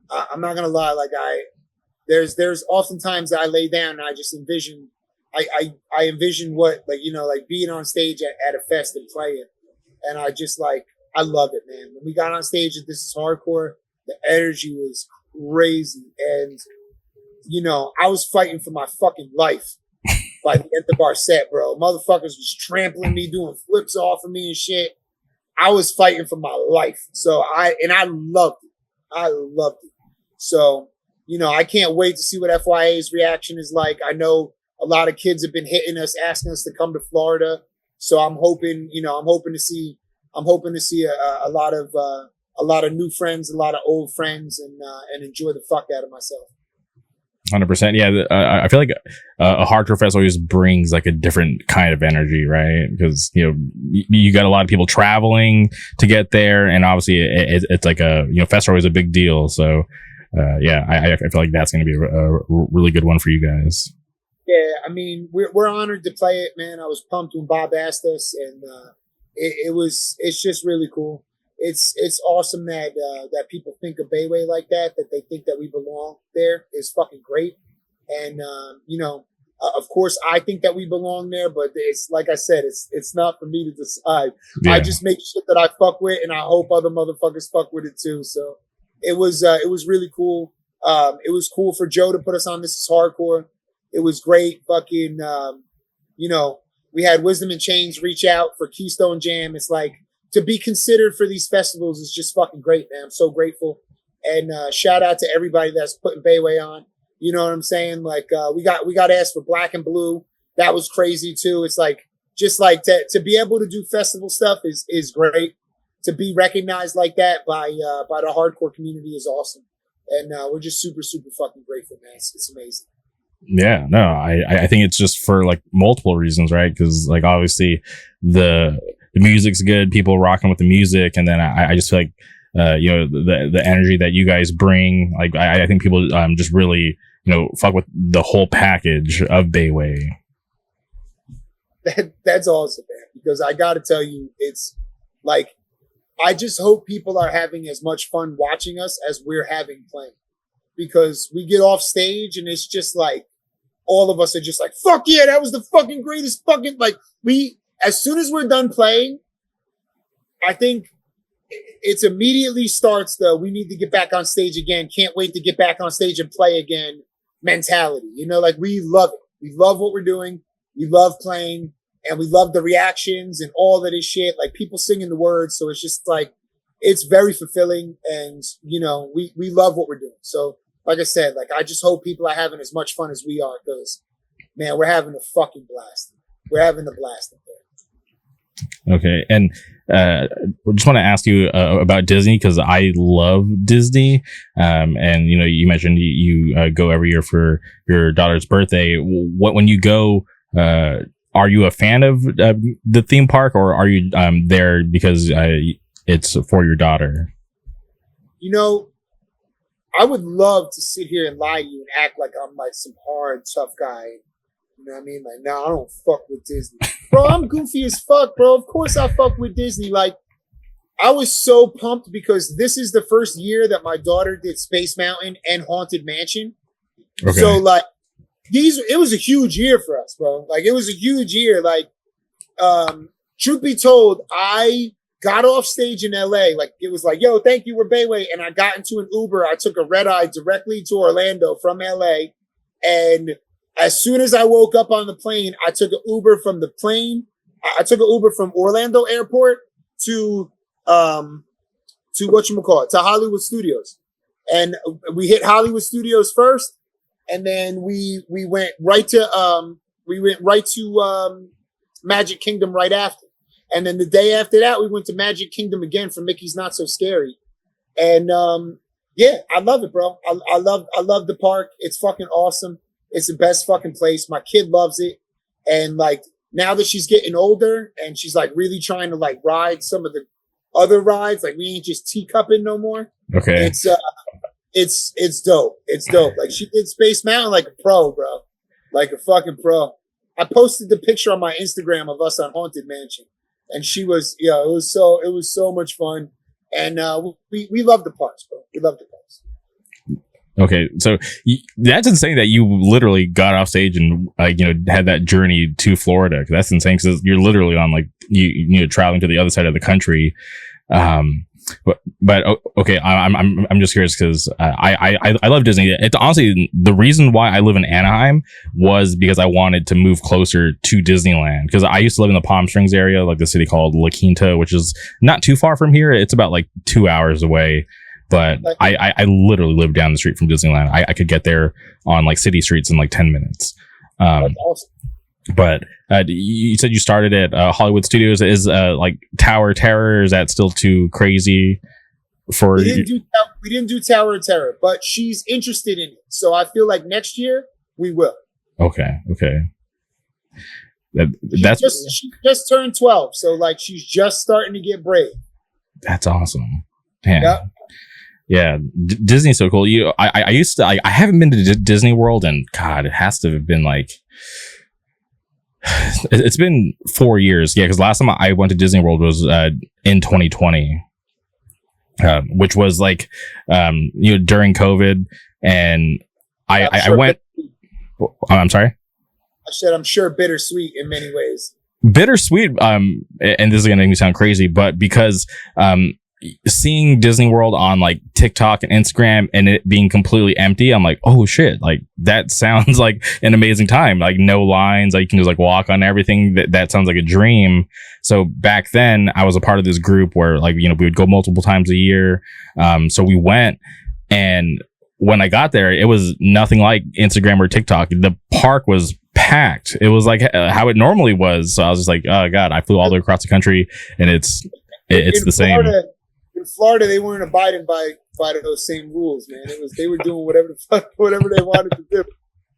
I'm not gonna lie. Like there's oftentimes I lay down and I just envision, I envision what like being on stage at a fest and playing, and I just I love it, man. When we got on stage at This Is Hardcore, the energy was crazy, and I was fighting for my fucking life by the end of our set, bro. Motherfuckers was trampling me, doing flips off of me and shit. I was fighting for my life, so I loved it. I loved it. So, I can't wait to see what FYA's reaction is like. I know a lot of kids have been hitting us, asking us to come to Florida. So I'm hoping to see a lot of new friends, a lot of old friends, and enjoy the fuck out of myself. 100%. Yeah, I feel like a hardcore fest always brings like a different kind of energy, right? Because you got a lot of people traveling to get there, and obviously it's like fest are always a big deal. So yeah, I feel like that's going to be a really good one for you guys. Yeah, I mean we're honored to play it, man. I was pumped when Bob asked us, and it's just really cool. It's awesome that people think of Bayway like that they think that we belong there is fucking great. And, of course I think that we belong there, but it's like I said, it's not for me to decide. Yeah. I just make shit that I fuck with, and I hope other motherfuckers fuck with it too. So it was really cool. It was cool for Joe to put us on This Is Hardcore. It was great. Fucking, we had Wisdom and Chains reach out for Keystone Jam. It's like, to be considered for these festivals is just fucking great, man. I'm so grateful. And shout out to everybody that's putting Bayway on. You know what I'm saying? Like we got asked for Black and Blue. That was crazy too. It's like just like to be able to do festival stuff is great. To be recognized like that by the hardcore community is awesome. And we're just super, super fucking grateful, man. It's amazing. Yeah, no, I think it's just for like multiple reasons, right? Because like obviously the music's good, people rocking with the music, and then I just feel like the energy that you guys bring, like I think people just really fuck with the whole package of Bayway. That's awesome, man. Because I got to tell you, it's like I just hope people are having as much fun watching us as we're having playing. Because we get off stage and it's just like all of us are just like, fuck yeah, that was the fucking greatest fucking, like, as soon as we're done playing, I think it's immediately starts the we need to get back on stage again, can't wait to get back on stage and play again mentality. Like we love it. We love what we're doing. We love playing and we love the reactions and all of this shit, like people singing the words. So it's just like, it's very fulfilling and, we love what we're doing. So like I said, like I just hope people are having as much fun as we are because, man, we're having a fucking blast. We're having a blast up there. Okay, and I just want to ask you about Disney because I love Disney, and you mentioned you go every year for your daughter's birthday. When you go, are you a fan of the theme park, or are you there because it's for your daughter? I would love to sit here and lie to you and act like I'm like some hard, tough guy. You know what I mean? Like, no, I don't fuck with Disney. Bro, I'm goofy as fuck, bro. Of course I fuck with Disney. Like, I was so pumped because this is the first year that my daughter did Space Mountain and Haunted Mansion. Okay. So, like, it was a huge year for us, bro. Like, it was a huge year. Like, truth be told, I got off stage in LA. Like, it was like, yo, thank you, we're Bayway. And I got into an Uber. I took a red eye directly to Orlando from LA. And as soon as I woke up on the plane, I took an Uber from the plane. I took an Uber from Orlando Airport to whatchamacallit, to Hollywood Studios. And we hit Hollywood Studios first. And then we went right to Magic Kingdom right after. And then the day after that, we went to Magic Kingdom again for Mickey's Not So Scary. And yeah, I love it, bro. I love the park. It's fucking awesome. It's the best fucking place. My kid loves it. And like now that she's getting older and she's like really trying to like ride some of the other rides, like we ain't just teacupping no more. Okay. It's dope. It's dope. Like she did Space Mountain like a pro, bro. Like a fucking pro. I posted the picture on my Instagram of us on Haunted Mansion. And she was, it was so much fun. And we love the parks, bro. We love the parks. Okay, so that's insane that you literally got off stage and had that journey to Florida. That's insane because you're literally on like you traveling to the other side of the country. But okay, I'm just curious because I love Disney. It's honestly the reason why I live in Anaheim was because I wanted to move closer to Disneyland because I used to live in the Palm Springs area, like the city called La Quinta, which is not too far from here. It's about like 2 hours away. But I literally live down the street from Disneyland. I could get there on like city streets in like 10 minutes. That's awesome. But you said you started at Hollywood Studios. Is like Tower of Terror, is that still too crazy for we didn't do Tower of Terror, but she's interested in it. So I feel like next year we will. Okay. She just turned 12. So like she's just starting to get brave. That's awesome. Man. Yep. Yeah, Disney's so cool. I haven't been to Disney World, and God, it has to have been like it's been 4 years. Yeah, because last time I went to Disney World was in 2020, which was like during COVID, and I went. I'm sorry. I said I'm sure bittersweet in many ways. Bittersweet, and this is gonna make me sound crazy, but because seeing Disney World on like TikTok and Instagram and it being completely empty, I'm like, oh shit, like that sounds like an amazing time. Like no lines, like you can just like walk on everything. That sounds like a dream. So back then I was a part of this group where like, we would go multiple times a year. So we went, and when I got there, it was nothing like Instagram or TikTok. The park was packed. It was like how it normally was. So I was just like, oh God, I flew all the way across the country and it's the same. In Florida, they weren't abiding by those same rules, man. They were doing whatever they wanted to do.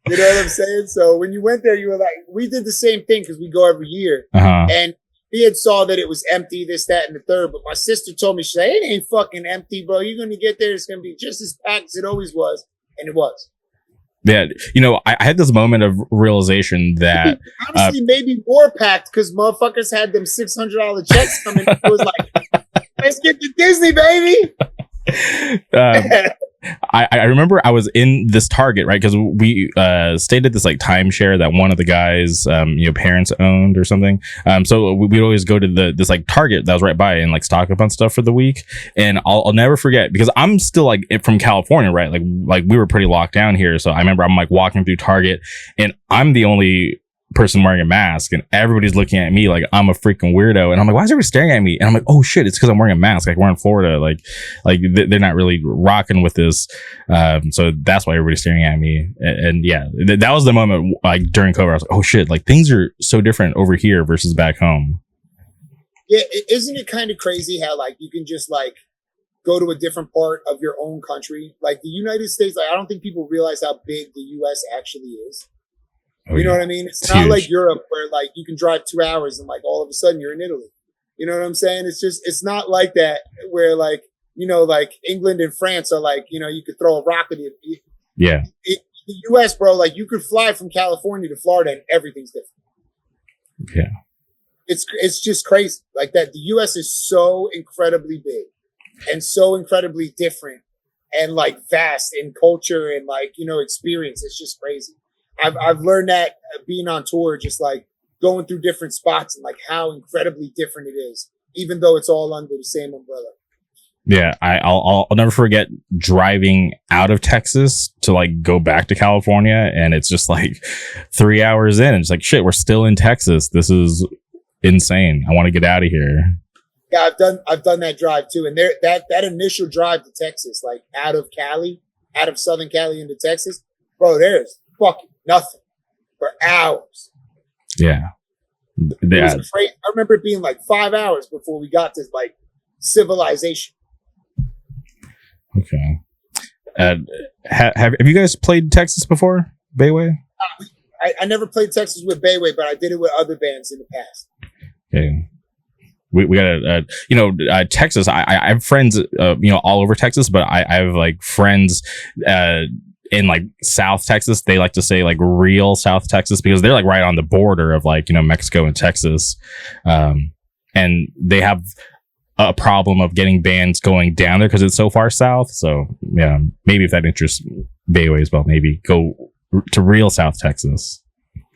You know what I'm saying? So when you went there, you were like, we did the same thing because we go every year. And we had saw that it was empty, this, that, and the third. But my sister told me, she said, it ain't fucking empty, bro. You're going to get there. It's going to be just as packed as it always was. And it was. Yeah. You know, I had this moment of realization that honestly, maybe more packed because motherfuckers had them $600 checks coming. It was like, let's get to Disney, baby. I remember I was in this Target, right? Because we stayed at this like timeshare that one of the guys, parents owned or something. So we'd always go to this like Target that was right by and like stock up on stuff for the week. And I'll never forget because I'm still like from California, right? Like we were pretty locked down here. So I remember I'm like walking through Target and I'm the only person wearing a mask and everybody's looking at me like I'm a freaking weirdo, and I'm like, why is everybody staring at me? And I'm like, oh shit, it's because I'm wearing a mask. Like we're in Florida, like they're not really rocking with this, so that's why everybody's staring at me. And yeah, that was the moment like during COVID I was like, oh shit, like things are so different over here versus back home. Yeah, isn't it kind of crazy how like you can just like go to a different part of your own country, like the United States? Like I don't think people realize how big the US actually is. You know what I mean? It's not huge. Like Europe where like you can drive 2 hours and like all of a sudden you're in Italy. You know what I'm saying? It's not like that where like, like England and France are like, you could throw a rocket at it. Yeah. The US, bro, like you could fly from California to Florida and everything's different. Yeah. It's just crazy. Like that. The US is so incredibly big and so incredibly different and like vast in culture and like, experience. It's just crazy. I've learned that being on tour, just like going through different spots and like how incredibly different it is, even though it's all under the same umbrella. Yeah, I'll never forget driving out of Texas to like go back to California, and it's just like 3 hours in, and it's like shit, we're still in Texas. This is insane. I want to get out of here. Yeah, I've done that drive too, and that initial drive to Texas, like out of Southern Cali into Texas, bro, there's fucking nothing for hours. Yeah. It was crazy. I remember it being like 5 hours before we got to like civilization. Okay. Have you guys played Texas before, Bayway? I never played Texas with Bayway, but I did it with other bands in the past. Okay. We got Texas. I have friends, all over Texas, but I have like friends, in like South Texas. They like to say like real South Texas because they're like right on the border of like, Mexico and Texas. And they have a problem of getting bands going down there because it's so far south. So yeah, maybe if that interests Bayway as well, maybe go to real South Texas.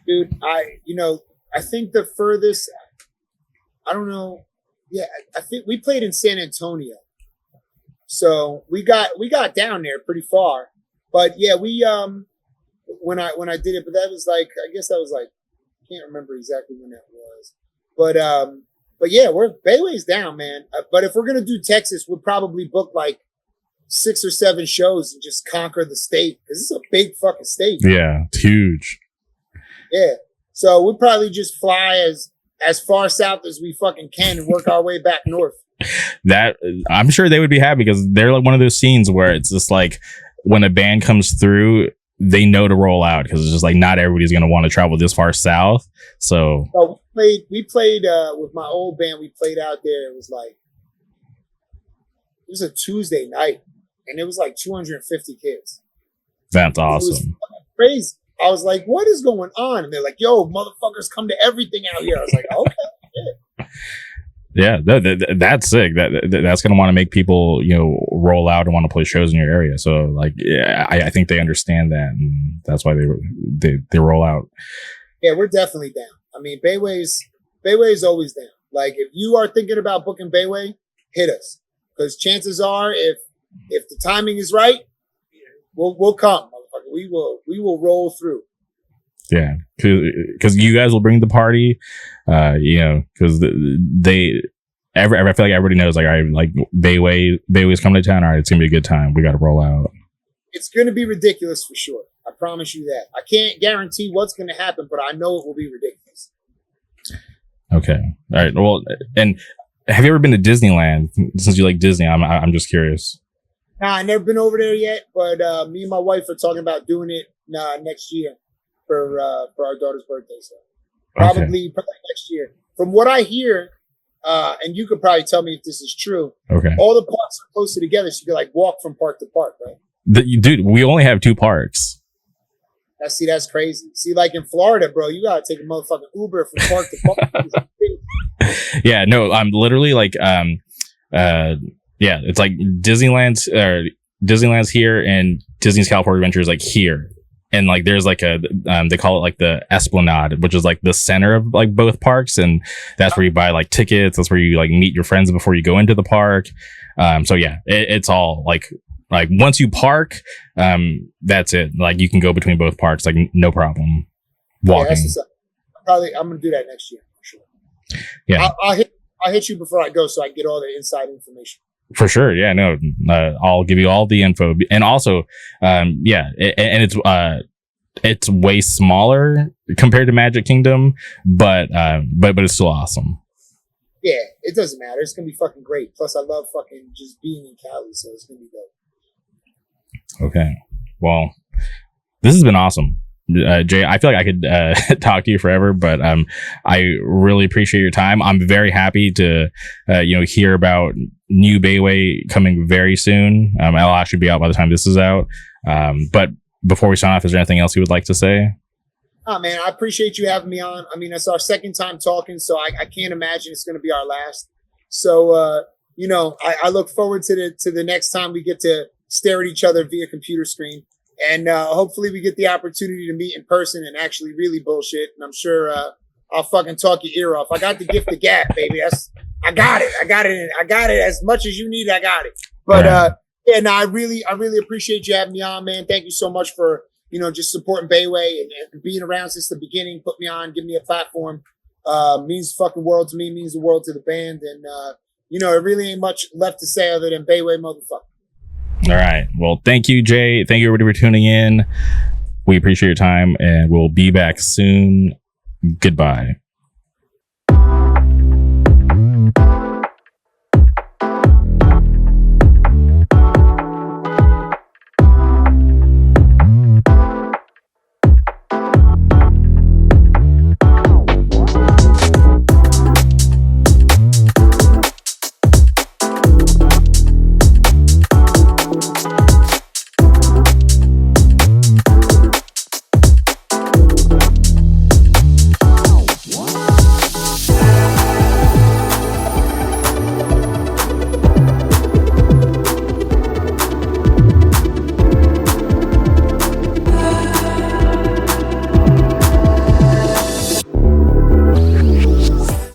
Dude, I think the furthest, I don't know. Yeah, I think we played in San Antonio. So we got down there pretty far. But yeah, we when I did it, but that was like, I guess that was like, I can't remember exactly when that was. But yeah, Bayway's down, man. But if we're gonna do Texas, we'll probably book like 6 or 7 shows and just conquer the state because it's a big fucking state. Yeah, it's huge. Yeah, so we'll probably just fly as far south as we fucking can and work our way back north. That I'm sure they would be happy because they're like one of those scenes where it's just like when a band comes through, they know to roll out because it's just like not everybody's going to want to travel this far south. So we played with my old band. We played out there. It was a Tuesday night, and it was like 250 kids. That's awesome. It was crazy. I was like, "What is going on?" And they're like, "Yo, motherfuckers, come to everything out here." I was like, "Okay." Yeah, that's sick. That's going to want to make people, roll out and want to play shows in your area. So, like, yeah, I think they understand that, and that's why they roll out. Yeah, we're definitely down. I mean, Bayway is always down. Like, if you are thinking about booking Bayway, hit us because chances are, if the timing is right, we'll come. We will roll through. Yeah, because you guys will bring the party, because I feel like everybody knows, like, all right, like Bayway's coming to town. All right, it's gonna be a good time. We got to roll out. It's gonna be ridiculous for sure. I promise you that. I can't guarantee what's gonna happen, but I know it will be ridiculous. Okay, all right. Well, and have you ever been to Disneyland? Since you like Disney, I'm just curious. Nah, I never been over there yet, but me and my wife are talking about doing it next year for our daughter's birthday. So probably next year. From what I hear, and you could probably tell me if this is true. Okay. All the parks are closer together, so you can like walk from park to park, right? Dude, we only have 2 parks. That's crazy. See, like in Florida, bro, you gotta take a motherfucking Uber from park to park. Yeah, no, I'm literally like, yeah, it's like Disneyland's here and Disney's California Adventure is like here. And like there's like a they call it like the Esplanade, which is like the center of like both parks, and that's where you buy like tickets. That's where you like meet your friends before you go into the park. So yeah, it's all like once you park, that's it. Like you can go between both parks like no problem walking. Yeah, I'm gonna do that next year for sure. Yeah, I'll hit you before I go so I get all the inside information. For sure. Yeah, no, I'll give you all the info. And also, yeah, and it's way smaller compared to Magic Kingdom, but it's still awesome. Yeah, it doesn't matter. It's going to be fucking great. Plus, I love fucking just being in Cali, so it's going to be dope. Okay. Well, this has been awesome. Jay, I feel like I could talk to you forever, but I really appreciate your time. I'm very happy to hear about new Bayway coming very soon. I'll actually be out by the time this is out. But before we sign off, is there anything else you would like to say? Oh man, I appreciate you having me on. I mean, it's our second time talking, so I can't imagine it's going to be our last. So I look forward to the next time we get to stare at each other via computer screen. And hopefully we get the opportunity to meet in person and actually really bullshit. And I'm sure I'll fucking talk your ear off. I got the gift of gab, baby. I got it as much as you need. I got it. But yeah, no, I really appreciate you having me on, man. Thank you so much for just supporting Bayway and being around since the beginning. Put me on, give me a platform. Means the fucking world to me. Means the world to the band. And it really ain't much left to say other than Bayway, motherfucker. All right. Well, thank you, Jay. Thank you, everybody, for tuning in. We appreciate your time, and we'll be back soon. Goodbye.